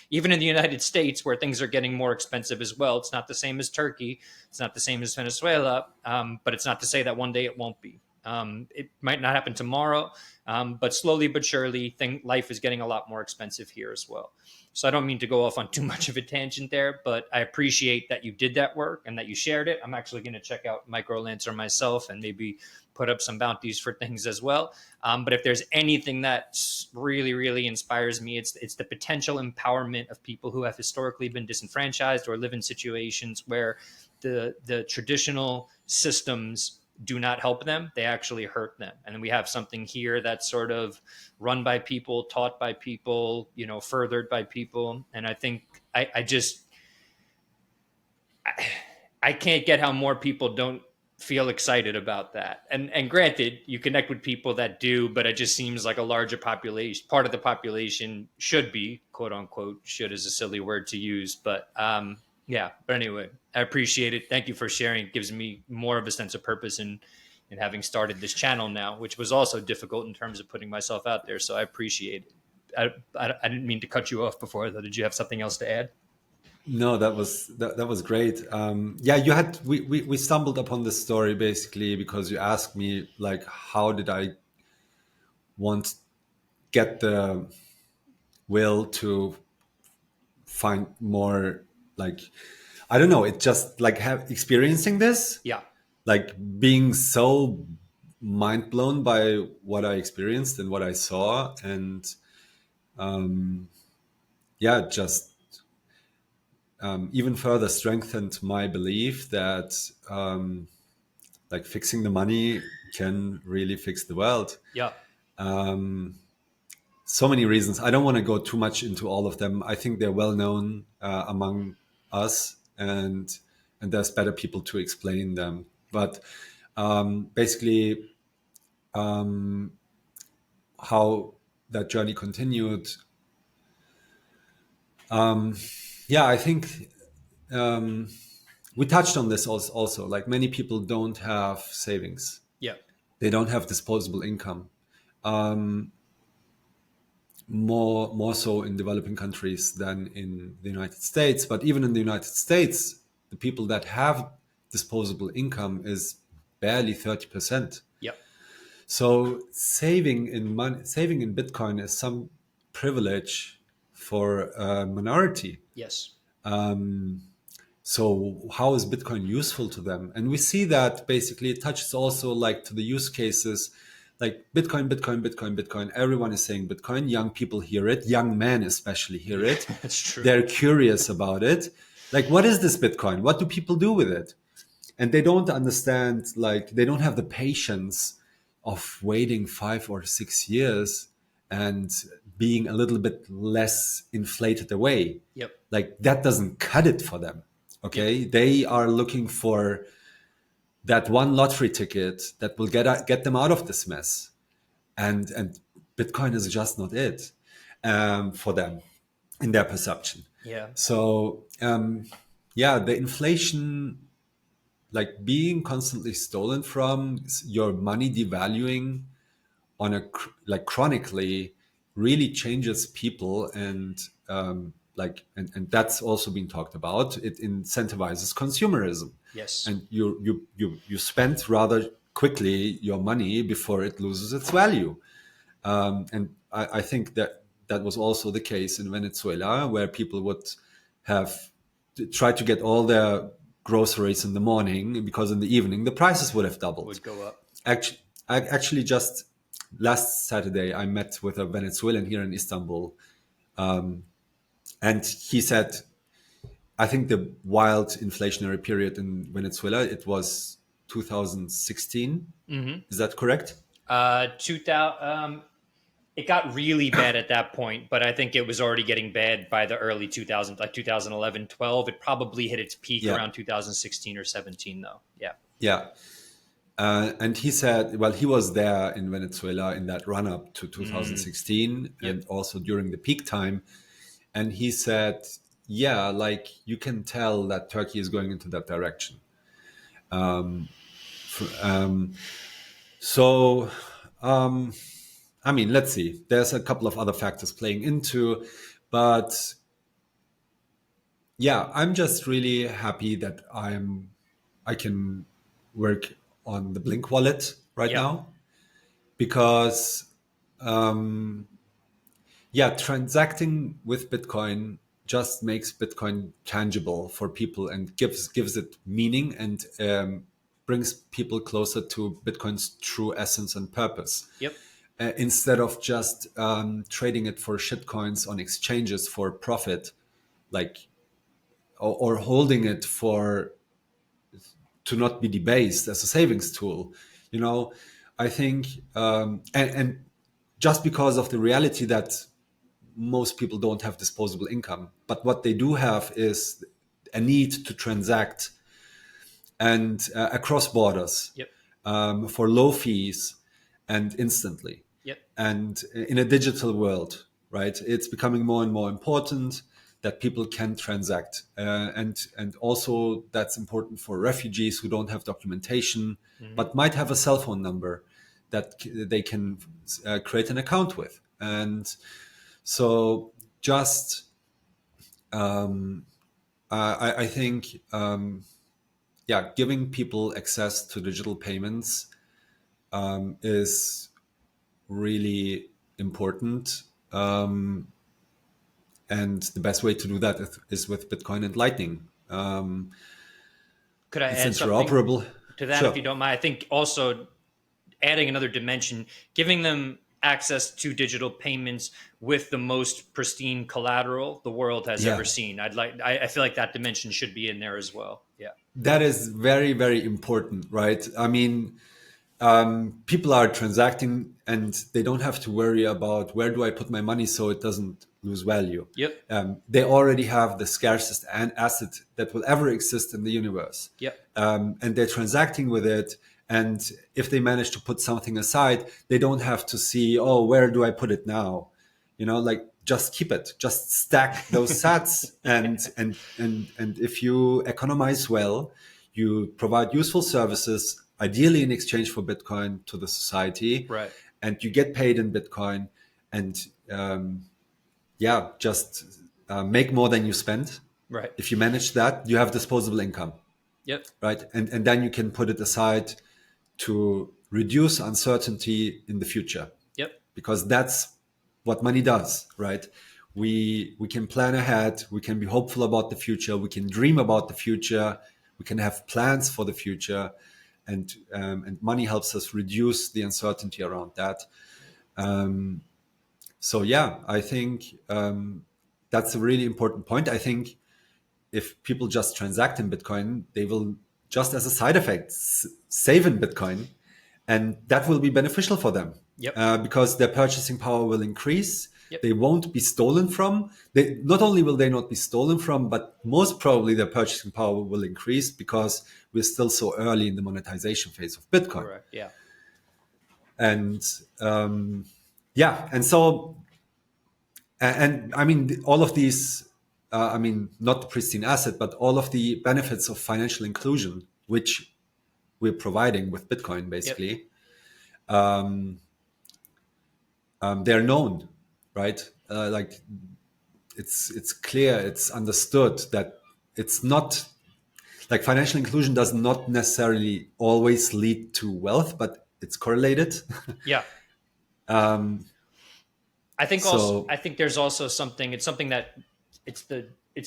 the United States, where things are getting more expensive as well. It's not the same as Turkey. It's not the same as Venezuela, but it's not to say that one day it won't be. It might not happen tomorrow, but slowly but surely, life is getting a lot more expensive here as well. So I don't mean to go off on too much of a tangent there, but I appreciate that you did that work and that you shared it. I'm actually going to check out Microlancer myself and maybe put up some bounties for things as well. But if there's anything that really, really inspires me, it's the potential empowerment of people who have historically been disenfranchised or live in situations where the traditional systems do not help them, they actually hurt them. And then we have something here that's sort of run by people, taught by people, furthered by people. And I think I can't get how more people don't feel excited about that. And granted, you connect with people that do, but it just seems like a larger population, part of the population should be, quote unquote, should is a silly word to use, but yeah, but anyway, I appreciate it. Thank you for sharing. It gives me more of a sense of purpose in having started this channel now, which was also difficult in terms of putting myself out there. So I appreciate it. I didn't mean to cut you off before. Did you have something else to add? No, that was great. Yeah, we stumbled upon this story basically because you asked me like, how did I want get the will to find more, like, I don't know, it just like have experiencing this, Yeah. like being so mind blown by what I experienced and what I saw, and yeah, just even further strengthened my belief that like fixing the money can really fix the world. Yeah. So many reasons. I don't want to go too much into all of them. I think they're well known among us, and there's better people to explain them. But basically, how that journey continued. Yeah, I think we touched on this also. Like many people don't have savings. Yeah. They don't have disposable income. More so in developing countries than in the United States. But even in the United States, the people that have disposable income is barely 30%. Yeah. So saving in Bitcoin is some privilege for a minority. Yes. So how is Bitcoin useful to them? And we see that basically it touches also like to the use cases like Bitcoin, Bitcoin, Bitcoin, Bitcoin. Everyone is saying Bitcoin. Young people hear it. Young men especially hear it. That's true. They're curious about it. Like, what is this Bitcoin? What do people do with it? And they don't understand, like, they don't have the patience of waiting 5 or 6 years and being a little bit less inflated away. Yep. Like, that doesn't cut it for them. Okay. Yep. They are looking for that one lottery ticket that will get them out of this mess, and Bitcoin is just not it for them in their perception. Yeah. So yeah, the inflation, like being constantly stolen from, your money devaluing on a like chronically, really changes people, and and that's also been talked about. It incentivizes consumerism. Yes. And you spend rather quickly your money before it loses its value. And I think that was also the case in Venezuela, where people would have tried to get all their groceries in the morning because in the evening the prices would have doubled. Would go up. Actually, just last Saturday I met with a Venezuelan here in Istanbul, and he said, I think the wild inflationary period in Venezuela, it was 2016. Mm-hmm. Is that correct? 2000. It got really bad at that point, but I think it was already getting bad by the early 2000s, like 2011, 12. It probably hit its peak around 2016 or 17, though. Yeah. Yeah. And he said, well, he was there in Venezuela in that run up to 2016 and also during the peak time. And he said, yeah, like you can tell that Turkey is going into that direction. I mean, let's see. There's a couple of other factors playing into, but yeah, I'm just really happy that I can work on the Blink wallet right Yep. now because transacting with Bitcoin just makes Bitcoin tangible for people and gives it meaning and brings people closer to Bitcoin's true essence and purpose. Yep. Instead of just trading it for shitcoins on exchanges for profit, like or holding it for to not be debased as a savings tool. You know, I think and just because of the reality that most people don't have disposable income, but what they do have is a need to transact and across borders Yep. for low fees and instantly. Yep. And in a digital world, right, it's becoming more and more important that people can transact, and also that's important for refugees who don't have documentation but might have a cell phone number that they can create an account with. And so just I think giving people access to digital payments is really important. And the best way to do that is with Bitcoin and Lightning. Could I It's add something interoperable. to that, if Sure. you don't mind? I think also adding another dimension, giving them access to digital payments with the most pristine collateral the world has ever Yeah, seen. I feel like that dimension should be in there as well. Yeah. that is very, very important, right? I mean, people are transacting and they don't have to worry about where do I put my money so it doesn't lose value. Yep. They already have the scarcest asset that will ever exist in the universe. Yep. And they're transacting with it. And if they manage to put something aside, they don't have to see, oh, where do I put it now? You know, like just keep it, just stack those sats. And if you economize well, you provide useful services, ideally in exchange for Bitcoin to the society, Right. and you get paid in Bitcoin, and just make more than you spend. Right. If you manage that, you have disposable income, Yep. right? And then you can put it aside to reduce uncertainty in the future, Yep. because that's what money does, right? We can plan ahead, we can be hopeful about the future, we can dream about the future, we can have plans for the future, and money helps us reduce the uncertainty around that. So yeah, I think that's a really important point. I think if people just transact in Bitcoin, they will just as a side effect save in Bitcoin, and that will be beneficial for them Yep. because their purchasing power will increase. Yep. They won't be stolen from. They not only will they not be stolen from, but most probably their purchasing power will increase because we're still so early in the monetization phase of Bitcoin. Correct. Yeah. And and so and I mean all of these. I mean, not the pristine asset, but all of the benefits of financial inclusion, which we're providing with Bitcoin, basically, they're known, right? Like it's clear, it's understood that it's not like financial inclusion does not necessarily always lead to wealth, but it's correlated. Yeah. So I think there's also something. It's something that it's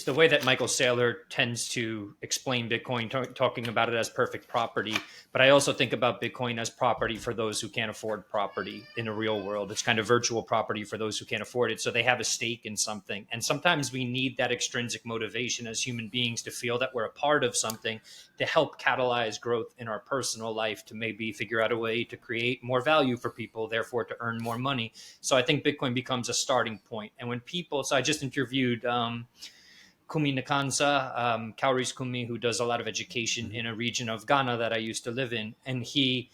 the way that Michael Saylor tends to explain Bitcoin, talking about it as perfect property. But I also think about Bitcoin as property for those who can't afford property in a real world. It's kind of virtual property for those who can't afford it. So they have a stake in something. And sometimes we need that extrinsic motivation as human beings to feel that we're a part of something to help catalyze growth in our personal life, to maybe figure out a way to create more value for people, therefore to earn more money. So I think Bitcoin becomes a starting point. And when people, so I just interviewed Kumi Nakansa, Cowries Kumi, who does a lot of education in a region of Ghana that I used to live in. And he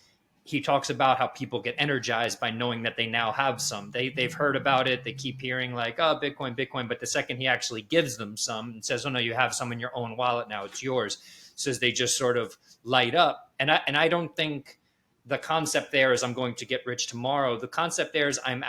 talks about how people get energized by knowing that they now have some. They've heard about it. They keep hearing like, oh, Bitcoin, Bitcoin. But the second he actually gives them some and says, oh, no, you have some in your own wallet now, it's yours, says they just sort of light up. And I don't think the concept there is I'm going to get rich tomorrow. The concept there is I'm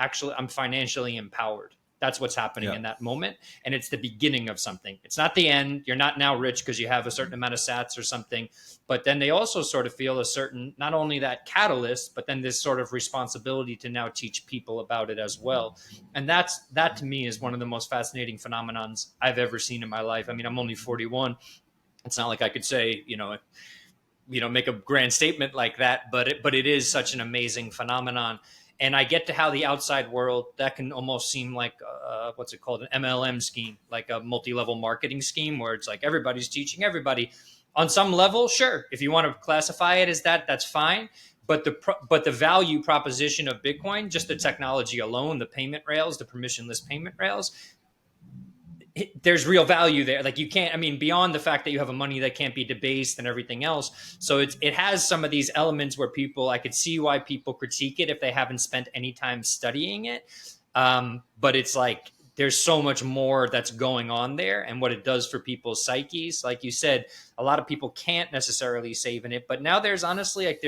financially empowered. That's what's happening Yeah. in that moment. And it's the beginning of something. It's not the end. You're not now rich because you have a certain amount of sats or something. But then they also sort of feel a certain, not only that catalyst, but then this sort of responsibility to now teach people about it as well. And that to me is one of the most fascinating phenomenons I've ever seen in my life. I mean, I'm only 41. It's not like I could say, make a grand statement like that, but it is such an amazing phenomenon. And I get to how the outside world, that can almost seem like what's it called, an MLM scheme, like a multi-level marketing scheme, where it's like everybody's teaching everybody. On some level, sure, if you want to classify it as that, that's fine. But the value proposition of Bitcoin, just the technology alone, the payment rails, the permissionless payment rails, there's real value there. Like, you can't, I mean, beyond the fact that you have a money that can't be debased and everything else. So it has some of these elements where I could see why people critique it if they haven't spent any time studying it. But it's like, there's so much more that's going on there, and what it does for people's psyches. Like you said, a lot of people can't necessarily save in it, but now there's honestly, like,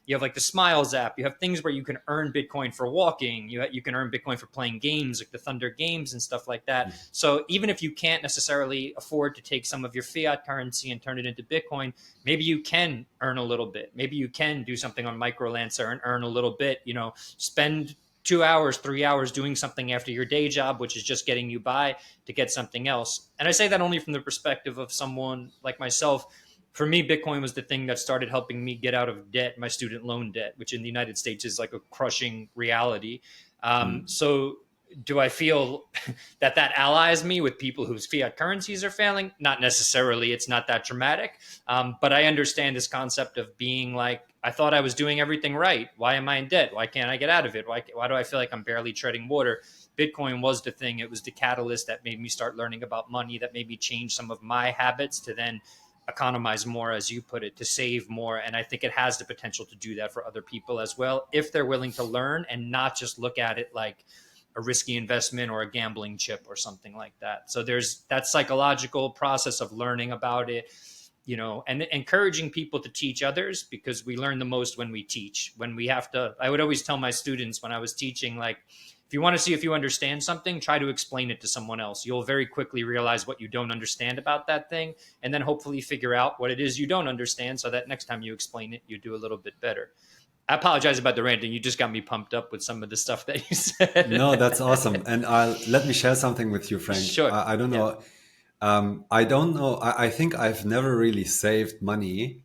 you have like the Smiles app. You have things where you can earn Bitcoin for walking. You can earn Bitcoin for playing games, like the Thunder games and stuff like that. Mm-hmm. So even if you can't necessarily afford to take some of your fiat currency and turn it into Bitcoin, maybe you can earn a little bit. Maybe you can do something on MicroLancer and earn a little bit. Spend 2 hours, 3 hours doing something after your day job, which is just getting you by, to get something else. And I say that only from the perspective of someone like myself. For me, Bitcoin was the thing that started helping me get out of debt, my student loan debt, which in the United States is like a crushing reality. So do I feel that allies me with people whose fiat currencies are failing? Not necessarily. It's not that dramatic. But I understand this concept of being like, I thought I was doing everything right. Why am I in debt? Why can't I get out of it? Why do I feel like I'm barely treading water? Bitcoin was the thing. It was the catalyst that made me start learning about money, that made me change some of my habits to then economize more, as you put it, to save more. And I think it has the potential to do that for other people as well, if they're willing to learn and not just look at it like a risky investment or a gambling chip or something like that. So there's that psychological process of learning about it, and encouraging people to teach others, because we learn the most when we teach. I would always tell my students when I was teaching, like, if you want to see if you understand something, try to explain it to someone else. You'll very quickly realize what you don't understand about that thing, and then hopefully figure out what it is you don't understand, so that next time you explain it, you do a little bit better. I apologize about the ranting. You just got me pumped up with some of the stuff that you said. No, that's awesome. And let me share something with you, Frank. Sure. I don't know. Yeah. I don't know. I think I've never really saved money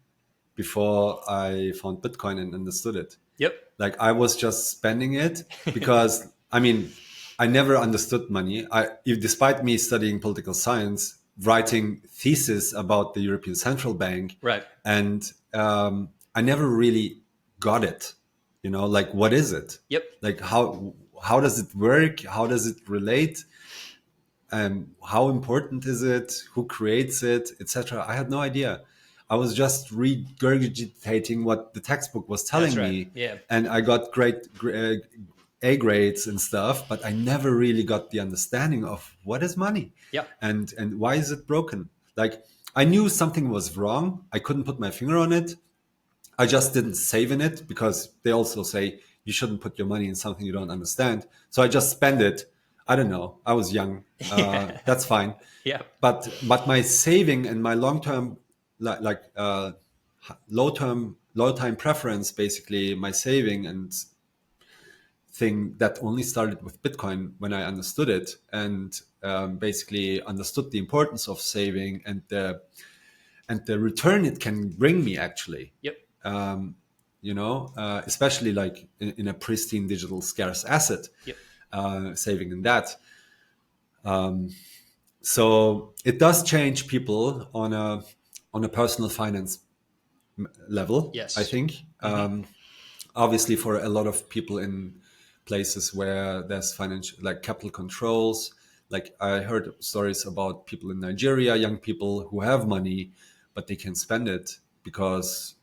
before I found Bitcoin and understood it. Yep. Like, I was just spending it because, I mean, I never understood money. Despite me studying political science, writing thesis about the European Central Bank, right, and I never really got it. Like, what is it? Yep. Like, how does it work? How does it relate? How important is it? Who creates it, etc.? I had no idea. I was just regurgitating what the textbook was telling me. Yeah. And I got great A grades and stuff, but I never really got the understanding of what is money. Yep. And why is it broken? Like, I knew something was wrong. I couldn't put my finger on it. I just didn't save in it, because they also say you shouldn't put your money in something you don't understand. So I just spend it. I don't know. I was young. That's fine. Yeah. But my saving and my long-term, low time preference, basically my saving and thing, that only started with Bitcoin when I understood it, and basically understood the importance of saving and the return it can bring me, actually. Yep. Especially like in a pristine digital scarce asset. Yep. Saving in that. So it does change people on a personal finance level. Yes. I think. Obviously, for a lot of people in places where there's financial, like capital controls. Like, I heard stories about people in Nigeria, young people who have money, but they can spend it because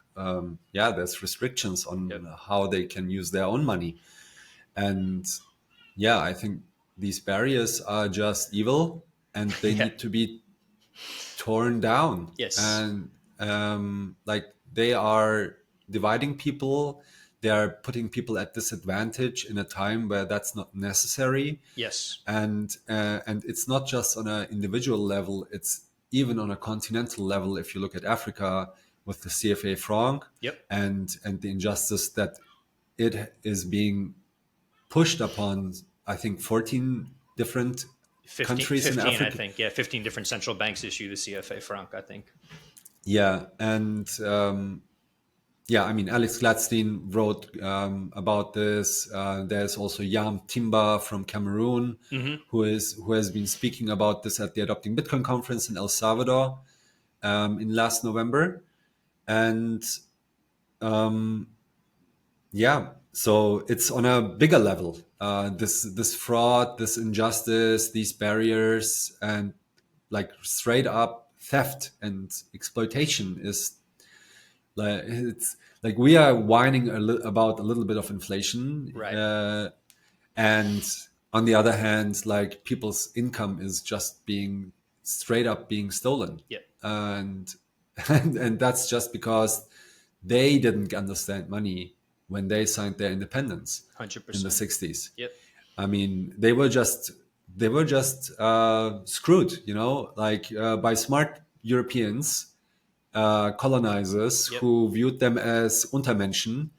there's restrictions on how they can use their own money. And I think these barriers are just evil, and they need to be torn down. Yes. And like, they are dividing people. they're putting people at disadvantage in a time where that's not necessary. Yes. And it's not just on an individual level, it's even on a continental level. If you look at Africa with the CFA franc, Yep. and the injustice that it is being pushed upon, I think 14 different 15, countries in 15, I Africa. think. Yeah, 15 different central banks issue the CFA franc, I think. Yeah, and yeah, I mean, Alex Gladstein wrote about this. There's also Yam Timba from Cameroon, who has been speaking about this at the Adopting Bitcoin conference in El Salvador in last November, and yeah, so it's on a bigger level. This fraud, this injustice, these barriers, and like straight up theft and exploitation is like, it's like we are whining about a little bit of inflation, Right. and on the other hand, like people's income is just being straight up being stolen, Yep. and and that's just because they didn't understand money when they signed their independence in the 100%. 60s. Yep. I mean, they were just screwed, you know, like by smart Europeans, colonizers Yep. who viewed them as Untermenschen.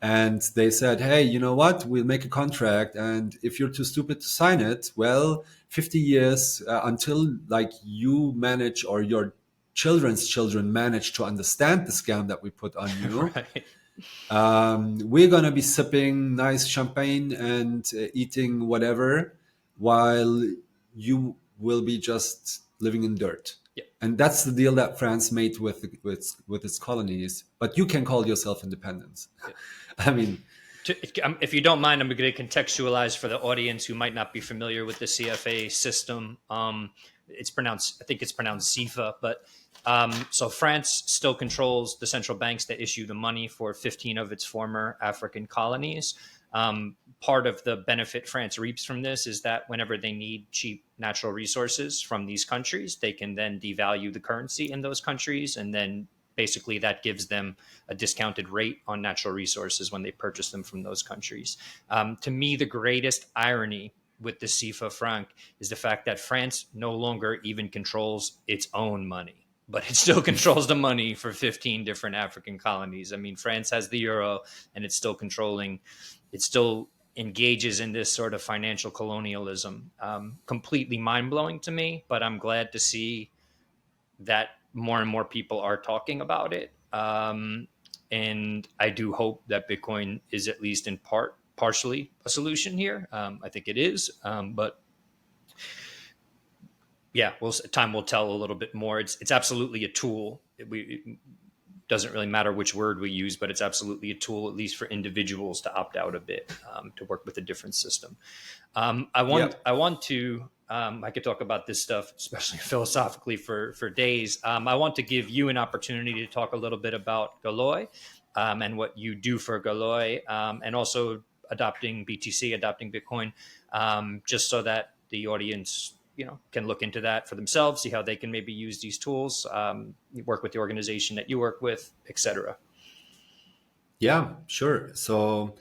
And they said, hey, you know what? We'll make a contract. And if you're too stupid to sign it, well, 50 years until like you manage or your children's children manage to understand the scam that we put on you, Right. we're going to be sipping nice champagne and eating whatever while you will be just living in dirt. Yep. And that's the deal that France made with its colonies. But you can call yourself independent. Yep. I mean, If you don't mind, I'm going to contextualize for the audience who might not be familiar with the CFA system. It's pronounced, I think it's pronounced CFA, but so France still controls the central banks that issue the money for 15 of its former African colonies. Part of the benefit France reaps from this is that whenever they need cheap natural resources from these countries, they can then devalue the currency in those countries, and then basically that gives them a discounted rate on natural resources when they purchase them from those countries. To me, the greatest irony with the CFA franc is the fact that France no longer even controls its own money, but it still controls the money for 15 different African colonies. I mean, France has the euro, and it's still engages in this sort of financial colonialism. Completely mind-blowing to me, but I'm glad to see that more and more people are talking about it. And I do hope that Bitcoin is at least in partially a solution here. I think it is, but yeah, time will tell a little bit more. It's absolutely a tool. It doesn't really matter which word we use, but it's absolutely a tool, at least for individuals, to opt out a bit, to work with a different system. I want to. I could talk about this stuff, especially philosophically, for days. I want to give you an opportunity to talk a little bit about Galoy and what you do for Galoy, and also adopting BTC, adopting Bitcoin, just so that the audience, can look into that for themselves, see how they can maybe use these tools, work with the organization that you work with, etc. yeah, sure. So,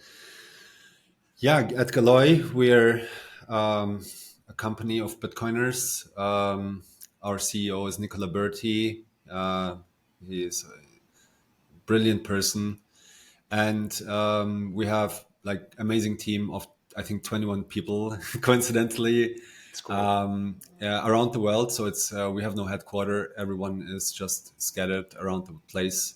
yeah, at Galoy, we're a company of Bitcoiners. Our CEO is Nicola Berti. He is a brilliant person. And we have like amazing team of, I think, 21 people, coincidentally, Cool. around the world. So it's we have no headquarter. Everyone is just scattered around the place,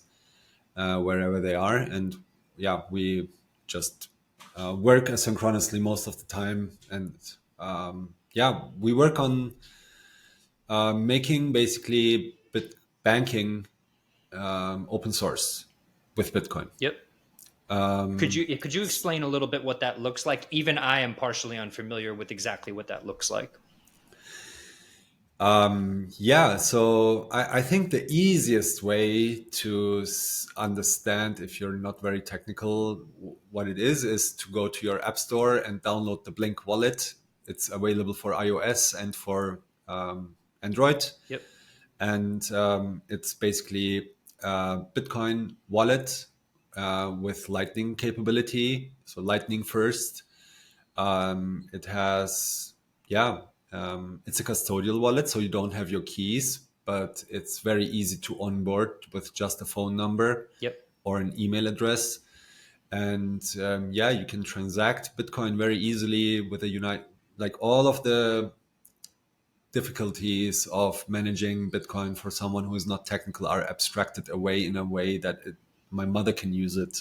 wherever they are. And yeah, we just work asynchronously most of the time. And yeah, we work on making basically banking open source with Bitcoin. Yep. Could you explain a little bit what that looks like? Even I am partially unfamiliar with exactly what that looks like. Yeah, so I think the easiest way to understand, if you're not very technical, what it is to go to your app store and download the Blink wallet. It's available for iOS and for Android. Yep. And it's basically a Bitcoin wallet with Lightning capability. So Lightning first. It has, it's a custodial wallet, so you don't have your keys, but it's very easy to onboard with just a phone number Yep. or an email address. And you can transact Bitcoin very easily with a like all of the difficulties of managing Bitcoin for someone who is not technical are abstracted away in a way that my mother can use it,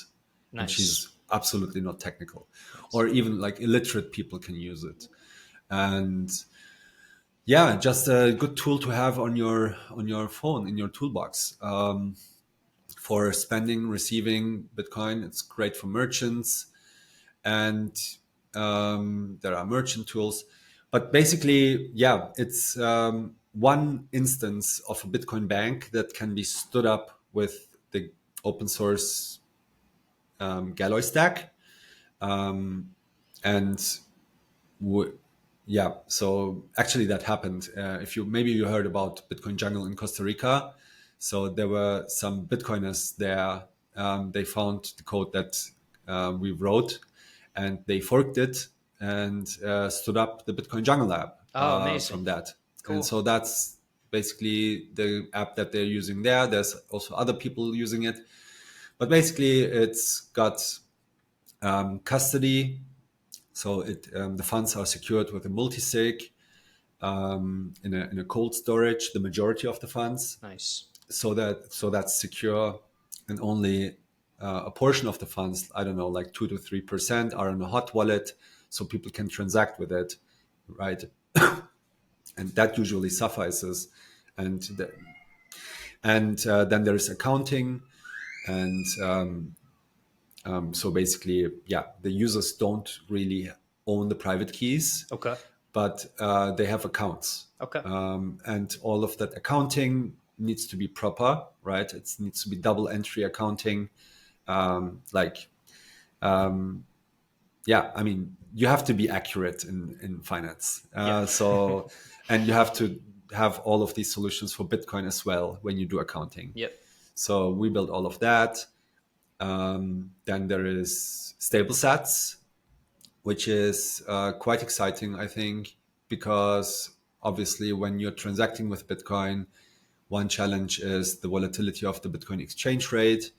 and Nice. she's absolutely not technical, or even like illiterate people can use it. And just a good tool to have on your phone in your toolbox, for spending, receiving Bitcoin. It's great for merchants, and there are merchant tools. But basically, it's one instance of a Bitcoin bank that can be stood up with the open source Galoy stack. And so actually that happened. If you heard about Bitcoin Jungle in Costa Rica, so there were some Bitcoiners there. They found the code that we wrote, and they forked it and stood up the Bitcoin Jungle app Amazing. from that. Cool. And so that's basically the app that they're using there. There's also other people using it, but basically it's got custody. So the funds are secured with a multi-sig in a cold storage, the majority of the funds. Nice. So that's secure, and only a portion of the funds, I don't know, like 2 to 3%, are in a hot wallet, so people can transact with it, right? And that usually suffices. And then there is accounting, and so basically, the users don't really own the private keys. Okay. But they have accounts. Okay. And all of that accounting needs to be proper, right? It needs to be double entry accounting. I mean, you have to be accurate in finance. So, and you have to have all of these solutions for Bitcoin as well when you do accounting. Yep. So we built all of that. Then there is Stablesats, which is quite exciting, I think, because obviously when you're transacting with Bitcoin, one challenge is the volatility of the Bitcoin exchange rate.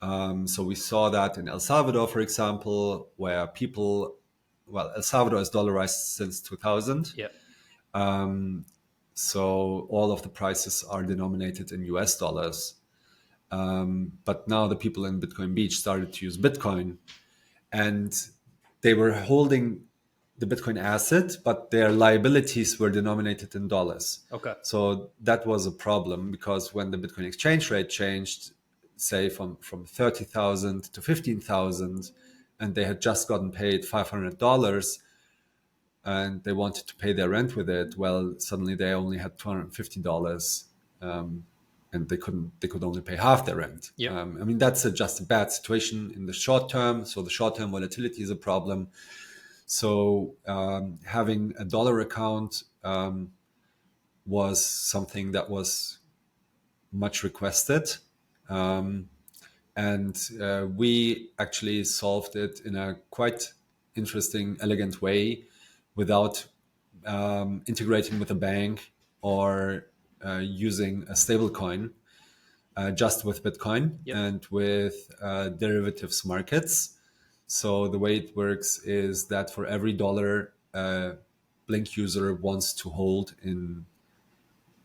So we saw that in El Salvador, for example, where El Salvador is dollarized since 2000. Yep. So all of the prices are denominated in US dollars. But now the people in Bitcoin Beach started to use Bitcoin, and they were holding the Bitcoin asset, but their liabilities were denominated in dollars. Okay. So that was a problem, because when the Bitcoin exchange rate changed, say from 30,000 to 15,000, and they had just gotten paid $500, and they wanted to pay their rent with it, well, suddenly they only had $250, and they could only pay half their rent. Yep. I mean, that's just a bad situation in the short term. So the short term volatility is a problem. So having a dollar account was something that was much requested. And we actually solved it in a quite interesting, elegant way, without integrating with a bank or using a stable coin, just with Bitcoin. Yep. And with derivatives markets. So the way it works is that for every dollar Blink user wants to hold in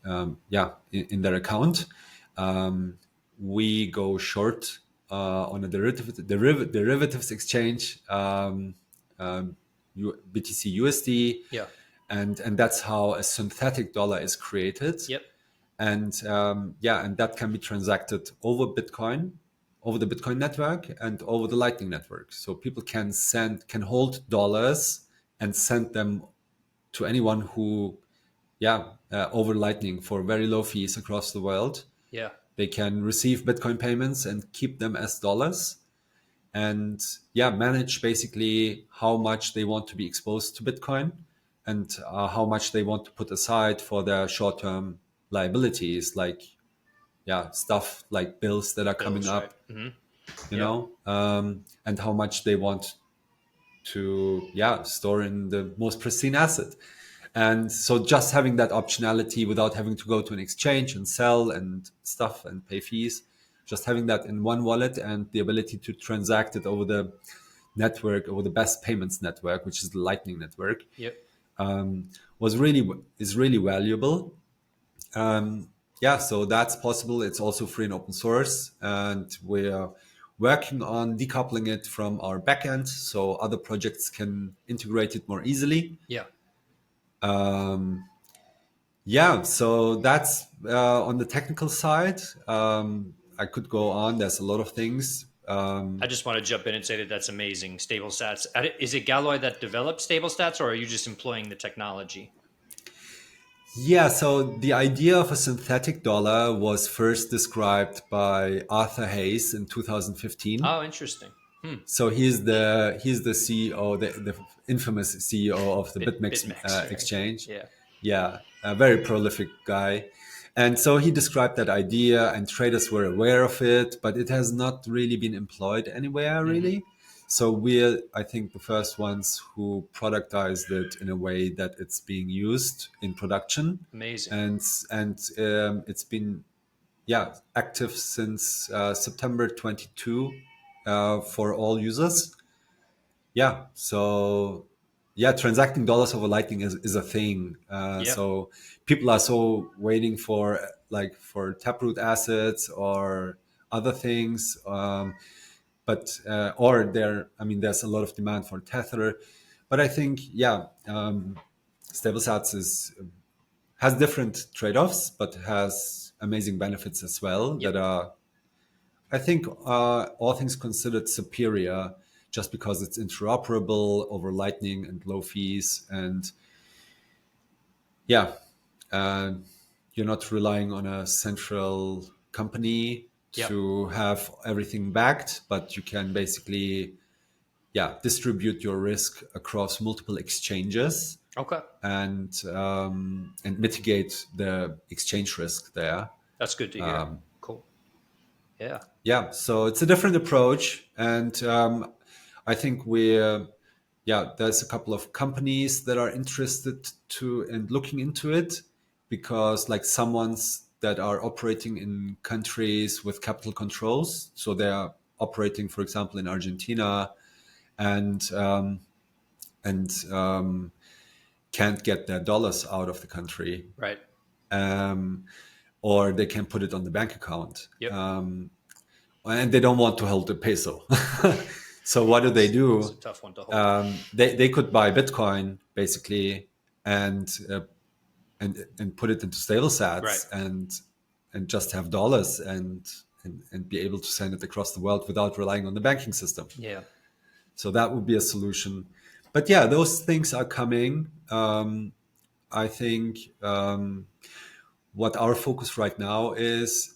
their account, we go short on a derivatives exchange, BTC USD. Yeah. And that's how a synthetic dollar is created. Yep. And and that can be transacted over Bitcoin, over the Bitcoin network, and over the Lightning network. So people can hold dollars and send them to anyone who, over Lightning for very low fees across the world. Yeah. They can receive Bitcoin payments and keep them as dollars, and manage basically how much they want to be exposed to Bitcoin, and how much they want to put aside for their short-term liabilities, like stuff like bills that are coming up. Right. Mm-hmm. you Yeah. know, and how much they want to, store in the most pristine asset. And so just having that optionality without having to go to an exchange and sell and stuff and pay fees, just having that in one wallet and the ability to transact it over the network, over the best payments network, which is the Lightning Network, Yep. was really is really valuable. So that's possible. It's also free and open source, and we're working on decoupling it from our backend so other projects can integrate it more easily. Yeah. So that's on the technical side. I could go on. There's a lot of things. I just want to jump in and say that that's amazing. Stablesats. Is it Galoy that developed Stablesats, or are you just employing the technology? So the idea of a synthetic dollar was first described by Arthur Hayes in 2015. Oh, interesting. So he's the CEO, the infamous CEO of the BitMEX BitMEX, right? exchange. Yeah. Yeah, a very prolific guy. And so he described that idea, and traders were aware of it, but it has not really been employed anywhere, really. So we're, I think, the first ones who productized it in a way that it's being used in production, Amazing. and it's been active since September 22 for all users. So transacting dollars over Lightning is a thing. Yeah. So people are so waiting for for Taproot assets or other things, but or there. I mean, there's a lot of demand for Tether, but I think Stablesats has different trade-offs, but has amazing benefits as well that Yep. are, I think, all things considered, superior just because it's interoperable over Lightning and low fees. And uh, you're not relying on a central company Yep. to have everything backed, but you can basically, distribute your risk across multiple exchanges Okay. and mitigate the exchange risk there. That's good to hear. Cool. Yeah. So it's a different approach, and I think there's a couple of companies that are interested to and looking into it, because like some ones that are operating in countries with capital controls, so they are operating, for example, in Argentina, and and can't get their dollars out of the country, Right. or they can put it on the bank account. Yep. And they don't want to hold the peso. So what do they It's a do? tough one to hold. They could buy Bitcoin basically and put it into stable Right. sats and just have dollars and be able to send it across the world without relying on the banking system. Yeah. So that would be a solution. But those things are coming. I think what our focus right now is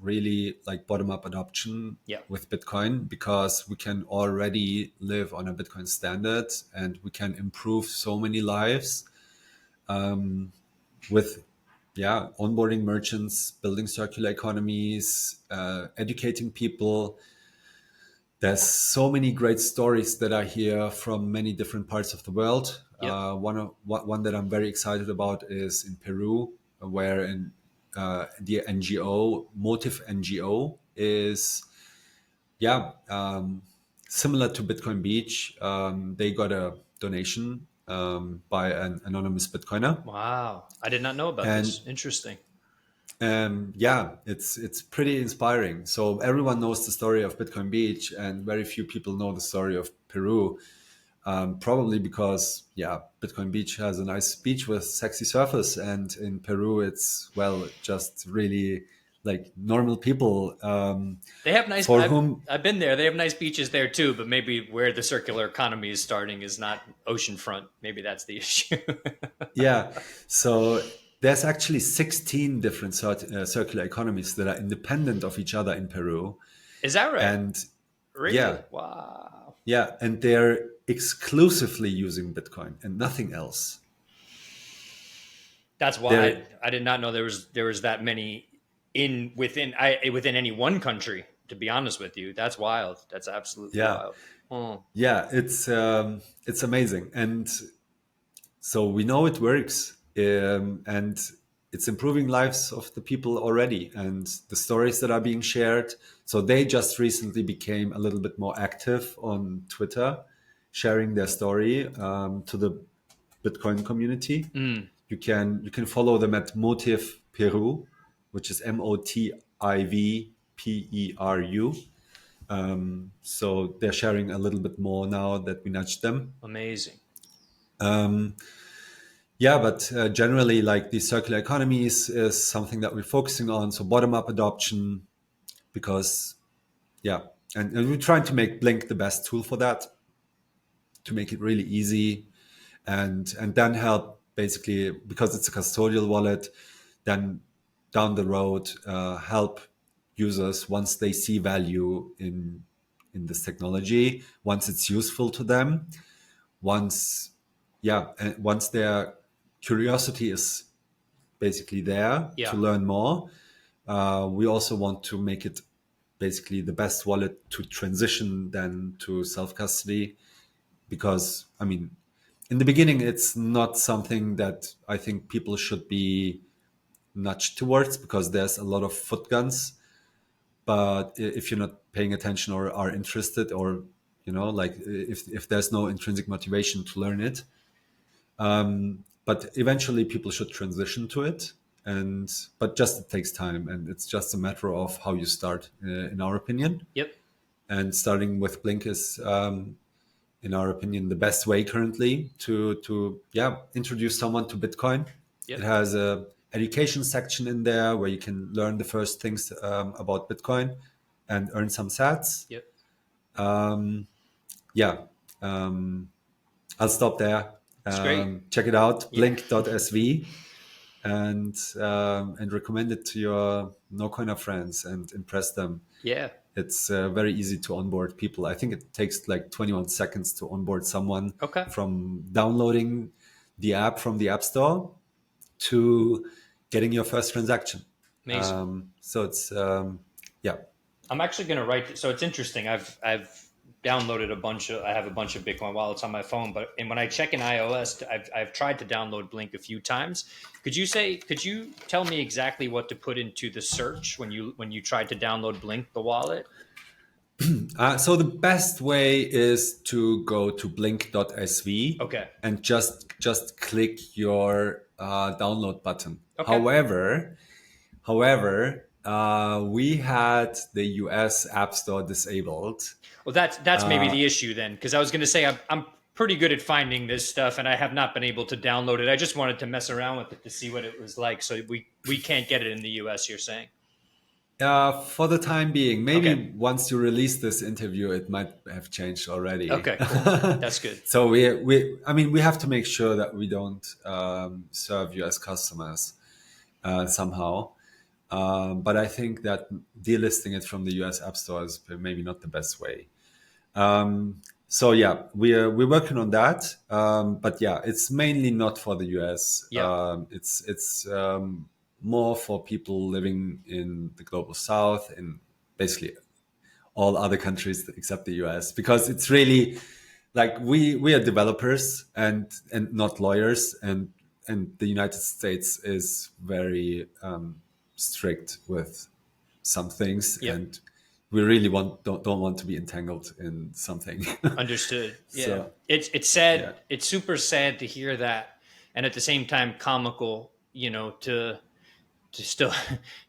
really like bottom up adoption Yeah. with Bitcoin, because we can already live on a Bitcoin standard and we can improve so many lives with onboarding merchants, building circular economies, educating people. There's so many great stories that I hear from many different parts of the world. Yep. One that I'm very excited about is in Peru, where the NGO, Motive NGO, is similar to Bitcoin Beach. They got a donation by an anonymous Bitcoiner, Wow. I did not know about and this. Interesting. it's pretty inspiring. So everyone knows the story of Bitcoin Beach, and very few people know the story of Peru. Probably because Bitcoin Beach has a nice beach with sexy surfers, and in Peru it's just really like normal people They have nice. for whom I've been there. They have nice beaches there too, but maybe where the circular economy is starting is not oceanfront. Maybe that's the issue. so there's actually 16 different circular economies that are independent of each other in Peru, Is that right? and Really? Wow. and they're exclusively using Bitcoin and nothing else. That's why They're I did not know there was that many within any one country to be honest with you. That's wild. That's absolutely Yeah, wild. Oh, yeah, it's amazing, and so we know it works, and it's improving lives of the people already, and the stories that are being shared. So they just recently became a little bit more active on Twitter, sharing their story to the Bitcoin community. You can follow them at Motiv Peru, which is MOTIVPERU. So they're sharing a little bit more now that we nudged them. amazing. Um, yeah, but generally, like the circular economies is something that we're focusing on. So bottom up adoption, because yeah, and we're trying to make Blink the best tool for that, to make it really easy, and then help basically, because it's a custodial wallet, then down the road help users once they see value in this technology, once it's useful to them, once once their curiosity is basically there to Yeah. learn more. We also want to make it basically the best wallet to transition then to self custody, because I mean, in the beginning, it's not something that I think people should be nudged towards, because there's a lot of foot guns. But if you're not paying attention or are interested, or like if there's no intrinsic motivation to learn it, but eventually people should transition to it. And but just it takes time, and it's just a matter of how you start, in our opinion. Yep. And starting with Blink is, in our opinion, the best way currently to introduce someone to Bitcoin. It Yep. has a education section in there where you can learn the first things about Bitcoin and earn some sats. Yep. Yeah, um, I'll stop there. It's great. Check it out, Yeah. blink.sv, and recommend it to your no-coiner friends and impress them. Yeah. It's very easy to onboard people. I think it takes like 21 seconds to onboard someone, Okay. from downloading the app from the App Store to getting your first transaction. Amazing. So it's yeah. I'm actually going to write. So it's interesting. I've downloaded I have a bunch of Bitcoin wallets on my phone, and when I check in iOS, I've tried to download Blink a few times. Could you tell me exactly what to put into the search when you tried to download Blink, the wallet? So the best way is to go to blink.sv, Okay. and just click your download button. Okay. However, we had the US App Store disabled. Well, that's maybe the issue then, because I was going to say I'm pretty good at finding this stuff, and I have not been able to download it. I just wanted to mess around with it to see what it was like. So we can't get it in the US, you're saying? For the time being, maybe Okay. once you release this interview, it might have changed already. Okay, cool. That's good. So we have to make sure that we don't serve US customers somehow. But I think that delisting it from the US App Store is maybe not the best way. So yeah, we're working on that. But yeah, it's mainly not for the US. Yeah. It's more for people living in the global south, in basically all other countries except the US, because it's really like we are developers and not lawyers, and the United States is very strict with some things, Yep. and we really don't want to be entangled in something. Understood. Yeah. So, It's sad. yeah. It's super sad to hear that, and at the same time comical. To still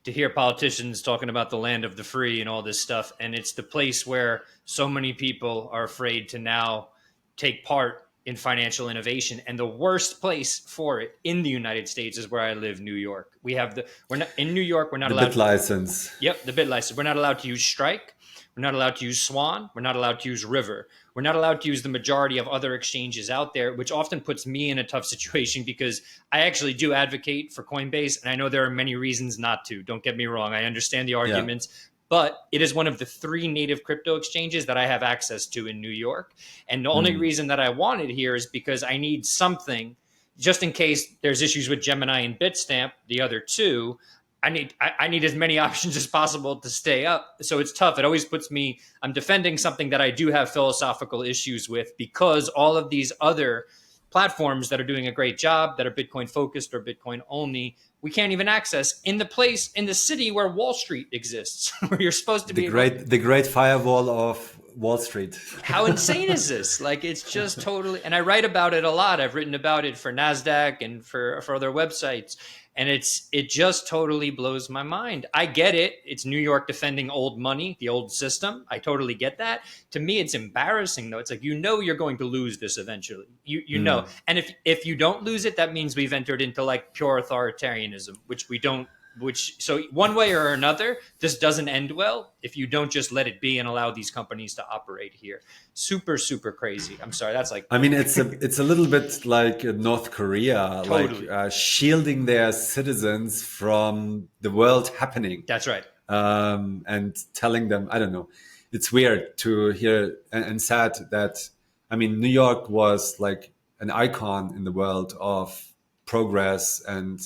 to hear politicians talking about the land of the free and all this stuff, and it's the place where so many people are afraid to now take part in financial innovation. And the worst place for it in the United States is where I live, New York. We're not in New York. We're not The allowed bit license. Yep, the bit license. We're not allowed to use Strike. We're not allowed to use Swan. We're not allowed to use River. We're not allowed to use the majority of other exchanges out there, which often puts me in a tough situation, because I actually do advocate for Coinbase, and I know there are many reasons not to. Don't get me wrong. I understand the arguments, but it is one of the 3 native crypto exchanges that I have access to in New York. And the only reason that I want it here is because I need something, just in case there's issues with Gemini and Bitstamp, the other two. I need as many options as possible to stay up. So it's tough. It always puts me, I'm defending something that I do have philosophical issues with, because all of these other platforms that are doing a great job, that are Bitcoin focused or Bitcoin only, we can't even access in the place, in the city where Wall Street exists, where you're supposed to be able. The great firewall of Wall Street. How insane is this? Like, it's just totally, and I write about it a lot. I've written about it for NASDAQ and for other websites. And it just totally blows my mind. I get it. It's New York defending old money, the old system. I totally get that. To me, it's embarrassing, though. It's like, you're going to lose this eventually. You know. And if you don't lose it, that means we've entered into like pure authoritarianism, which we don't. So one way or another, this doesn't end well if you don't just let it be and allow these companies to operate here. Super, super crazy. I'm sorry. That's like, I mean, it's a little bit like North Korea, Totally. like shielding their citizens from the world happening. That's right. And telling them, I don't know, it's weird to hear and sad that, I mean, New York was like an icon in the world of progress and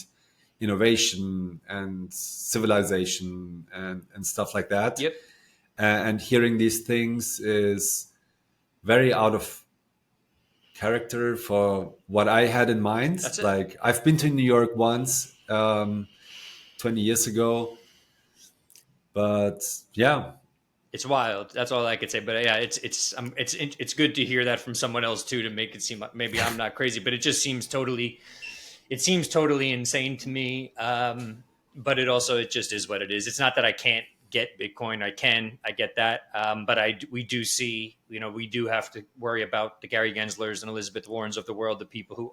innovation and civilization and stuff like that. Yep. And hearing these things is very out of character for what I had in mind. That's it. Like, I've been to New York once, 20 years ago, but yeah. It's wild. That's all I could say. But yeah, it's good to hear that from someone else too, to make it seem like maybe I'm not crazy, but it just seems totally insane to me. But it just is what it is. It's not that I can't get Bitcoin. I get that. But we do see, we do have to worry about the Gary Genslers and Elizabeth Warrens of the world, the people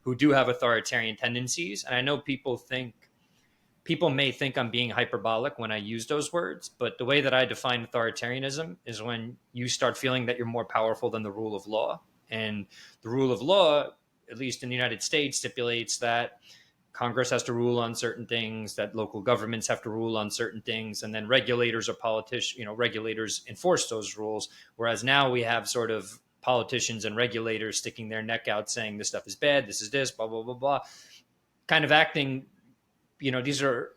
who do have authoritarian tendencies. And I know people may think I'm being hyperbolic when I use those words, but the way that I define authoritarianism is when you start feeling that you're more powerful than the rule of law. And the rule of law, at least in the United States, stipulates that Congress has to rule on certain things, that local governments have to rule on certain things, and then regulators or regulators enforce those rules. Whereas now we have sort of politicians and regulators sticking their neck out saying this stuff is bad, this is this, blah, blah, blah, blah, kind of acting. These are,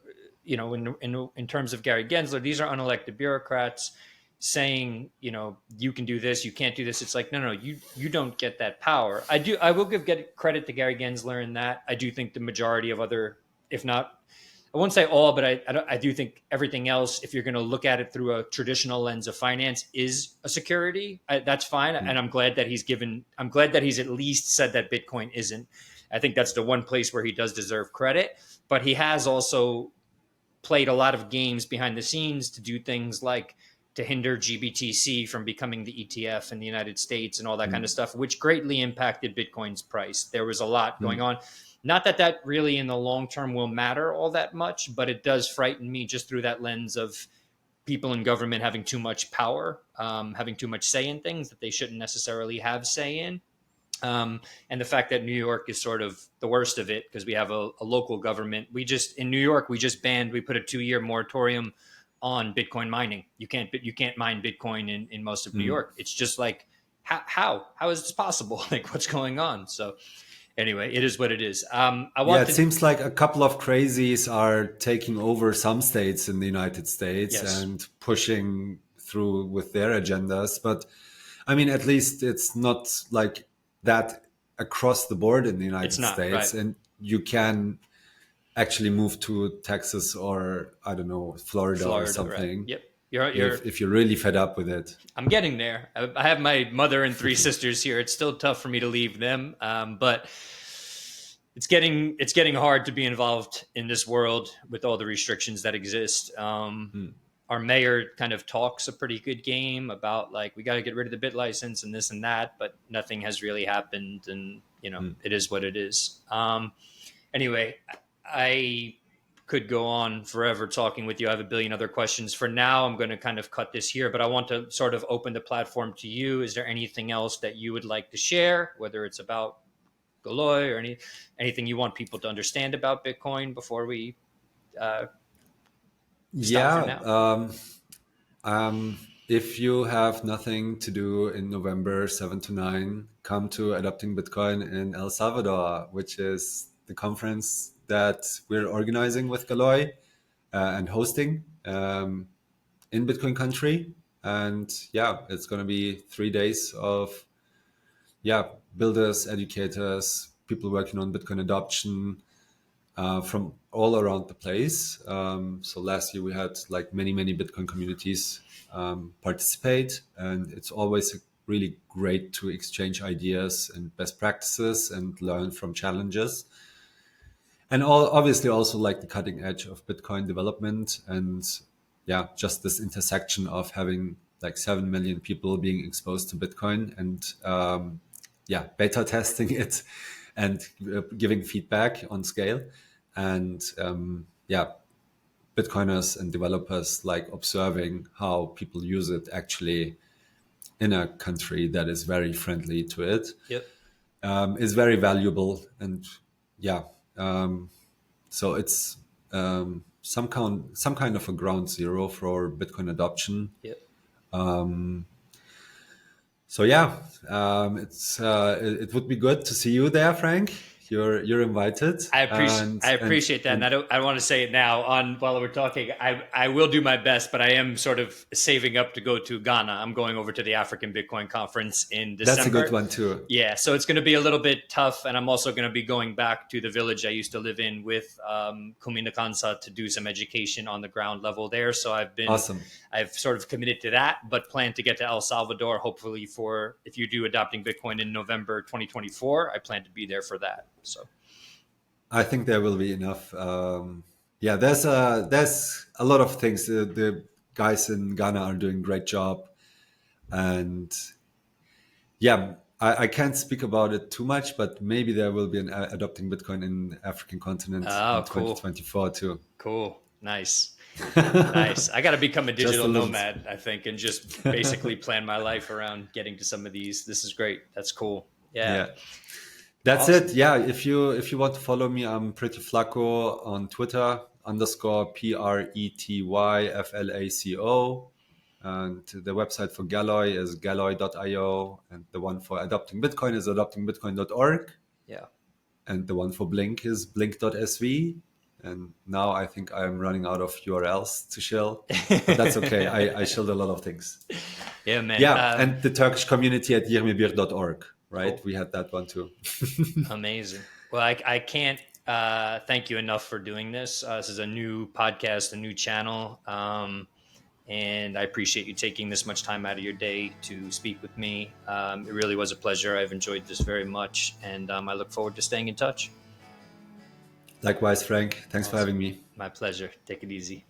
in terms of Gary Gensler, these are unelected bureaucrats saying, you can do this, you can't do this. It's like, no, you don't get that power. I will give credit to Gary Gensler in that. I do think the majority of other, if not, I won't say all, but I do think everything else, if you're going to look at it through a traditional lens of finance, is a security. That's fine. And I'm glad that he's at least said that Bitcoin isn't. I think that's the one place where he does deserve credit. But he has also played a lot of games behind the scenes to do things like to hinder GBTC from becoming the ETF in the United States and all that kind of stuff, which greatly impacted Bitcoin's price. There was a lot going on. Not that really in the long term will matter all that much, but it does frighten me just through that lens of people in government having too much power, having too much say in things that they shouldn't necessarily have say in. And the fact that New York is sort of the worst of it because we have a local government. In New York, we put a 2-year moratorium on Bitcoin mining. You can't mine Bitcoin in most of New York. It's just like, how is this possible? Like, what's going on? So anyway, it is what it is. It seems like a couple of crazies are taking over some states in the United States. Yes. And pushing through with their agendas. But I mean, at least it's not like that across the board in the United States. Right. And you can actually move to Texas or, I don't know, Florida or something. Right. Yep. If you're really fed up with it. I'm getting there. I have my mother and 3 sisters here. It's still tough for me to leave them. But it's getting hard to be involved in this world with all the restrictions that exist. Our mayor kind of talks a pretty good game about like, we got to get rid of the bit license and this and that, but nothing has really happened. And, it is what it is. Anyway, I could go on forever talking with you. I have a billion other questions. For now, I'm going to kind of cut this here, but I want to sort of open the platform to you. Is there anything else that you would like to share, whether it's about Galoy or anything you want people to understand about Bitcoin before we if you have nothing to do in November 7 to 9, come to Adopting Bitcoin in El Salvador, which is the conference that we're organizing with Galoy. and hosting in Bitcoin country. And yeah, it's going to be 3 days of builders, educators, people working on Bitcoin adoption from all around the place. So last year we had like many Bitcoin communities participate, and it's always really great to exchange ideas and best practices and learn from challenges. And obviously also like the cutting edge of Bitcoin development, and yeah, just this intersection of having like 7 million people being exposed to Bitcoin and beta testing it and giving feedback on scale, and Bitcoiners and developers like observing how people use it actually in a country that is very friendly to it. Yep. Is very valuable. And so it's some kind of a ground zero for Bitcoin adoption. Yep. So yeah, it would be good to see you there, Frank. You're invited. I appreciate that, and I want to say it now while we're talking. I will do my best, but I am sort of saving up to go to Ghana. I'm going over to the African Bitcoin conference in December. That's a good one too. Yeah, so it's going to be a little bit tough, and I'm also going to be going back to the village I used to live in with Kumina Kansa to do some education on the ground level there. So I've sort of committed to that, but plan to get to El Salvador hopefully if you do Adopting Bitcoin in November 2024. I plan to be there for that. So I think there will be enough. There's a lot of things. The guys in Ghana are doing a great job, and I can't speak about it too much, but maybe there will be an Adopting Bitcoin in African continent in 2024 too. Cool, nice. Nice. I got to become a digital nomad, I think, and just basically plan my life around getting to some of these. This is great. That's cool. Yeah. That's awesome. It. Yeah. If you want to follow me, I'm pretty Flaco on Twitter _PRETYFLACO. And the website for Galoy is galoy.io. And the one for Adopting Bitcoin is adoptingbitcoin.org. Yeah. And the one for Blink is blink.sv. And now I think I'm running out of URLs to shill. But that's okay. I shilled a lot of things. Yeah, man. Yeah. And the Turkish community at Yirmibir.org. Right. Cool. We had that one too. Amazing. Well, I can't thank you enough for doing this. This is a new podcast, a new channel. And I appreciate you taking this much time out of your day to speak with me. It really was a pleasure. I've enjoyed this very much. And I look forward to staying in touch. Likewise, Frank. Thanks for having me. My pleasure. Take it easy.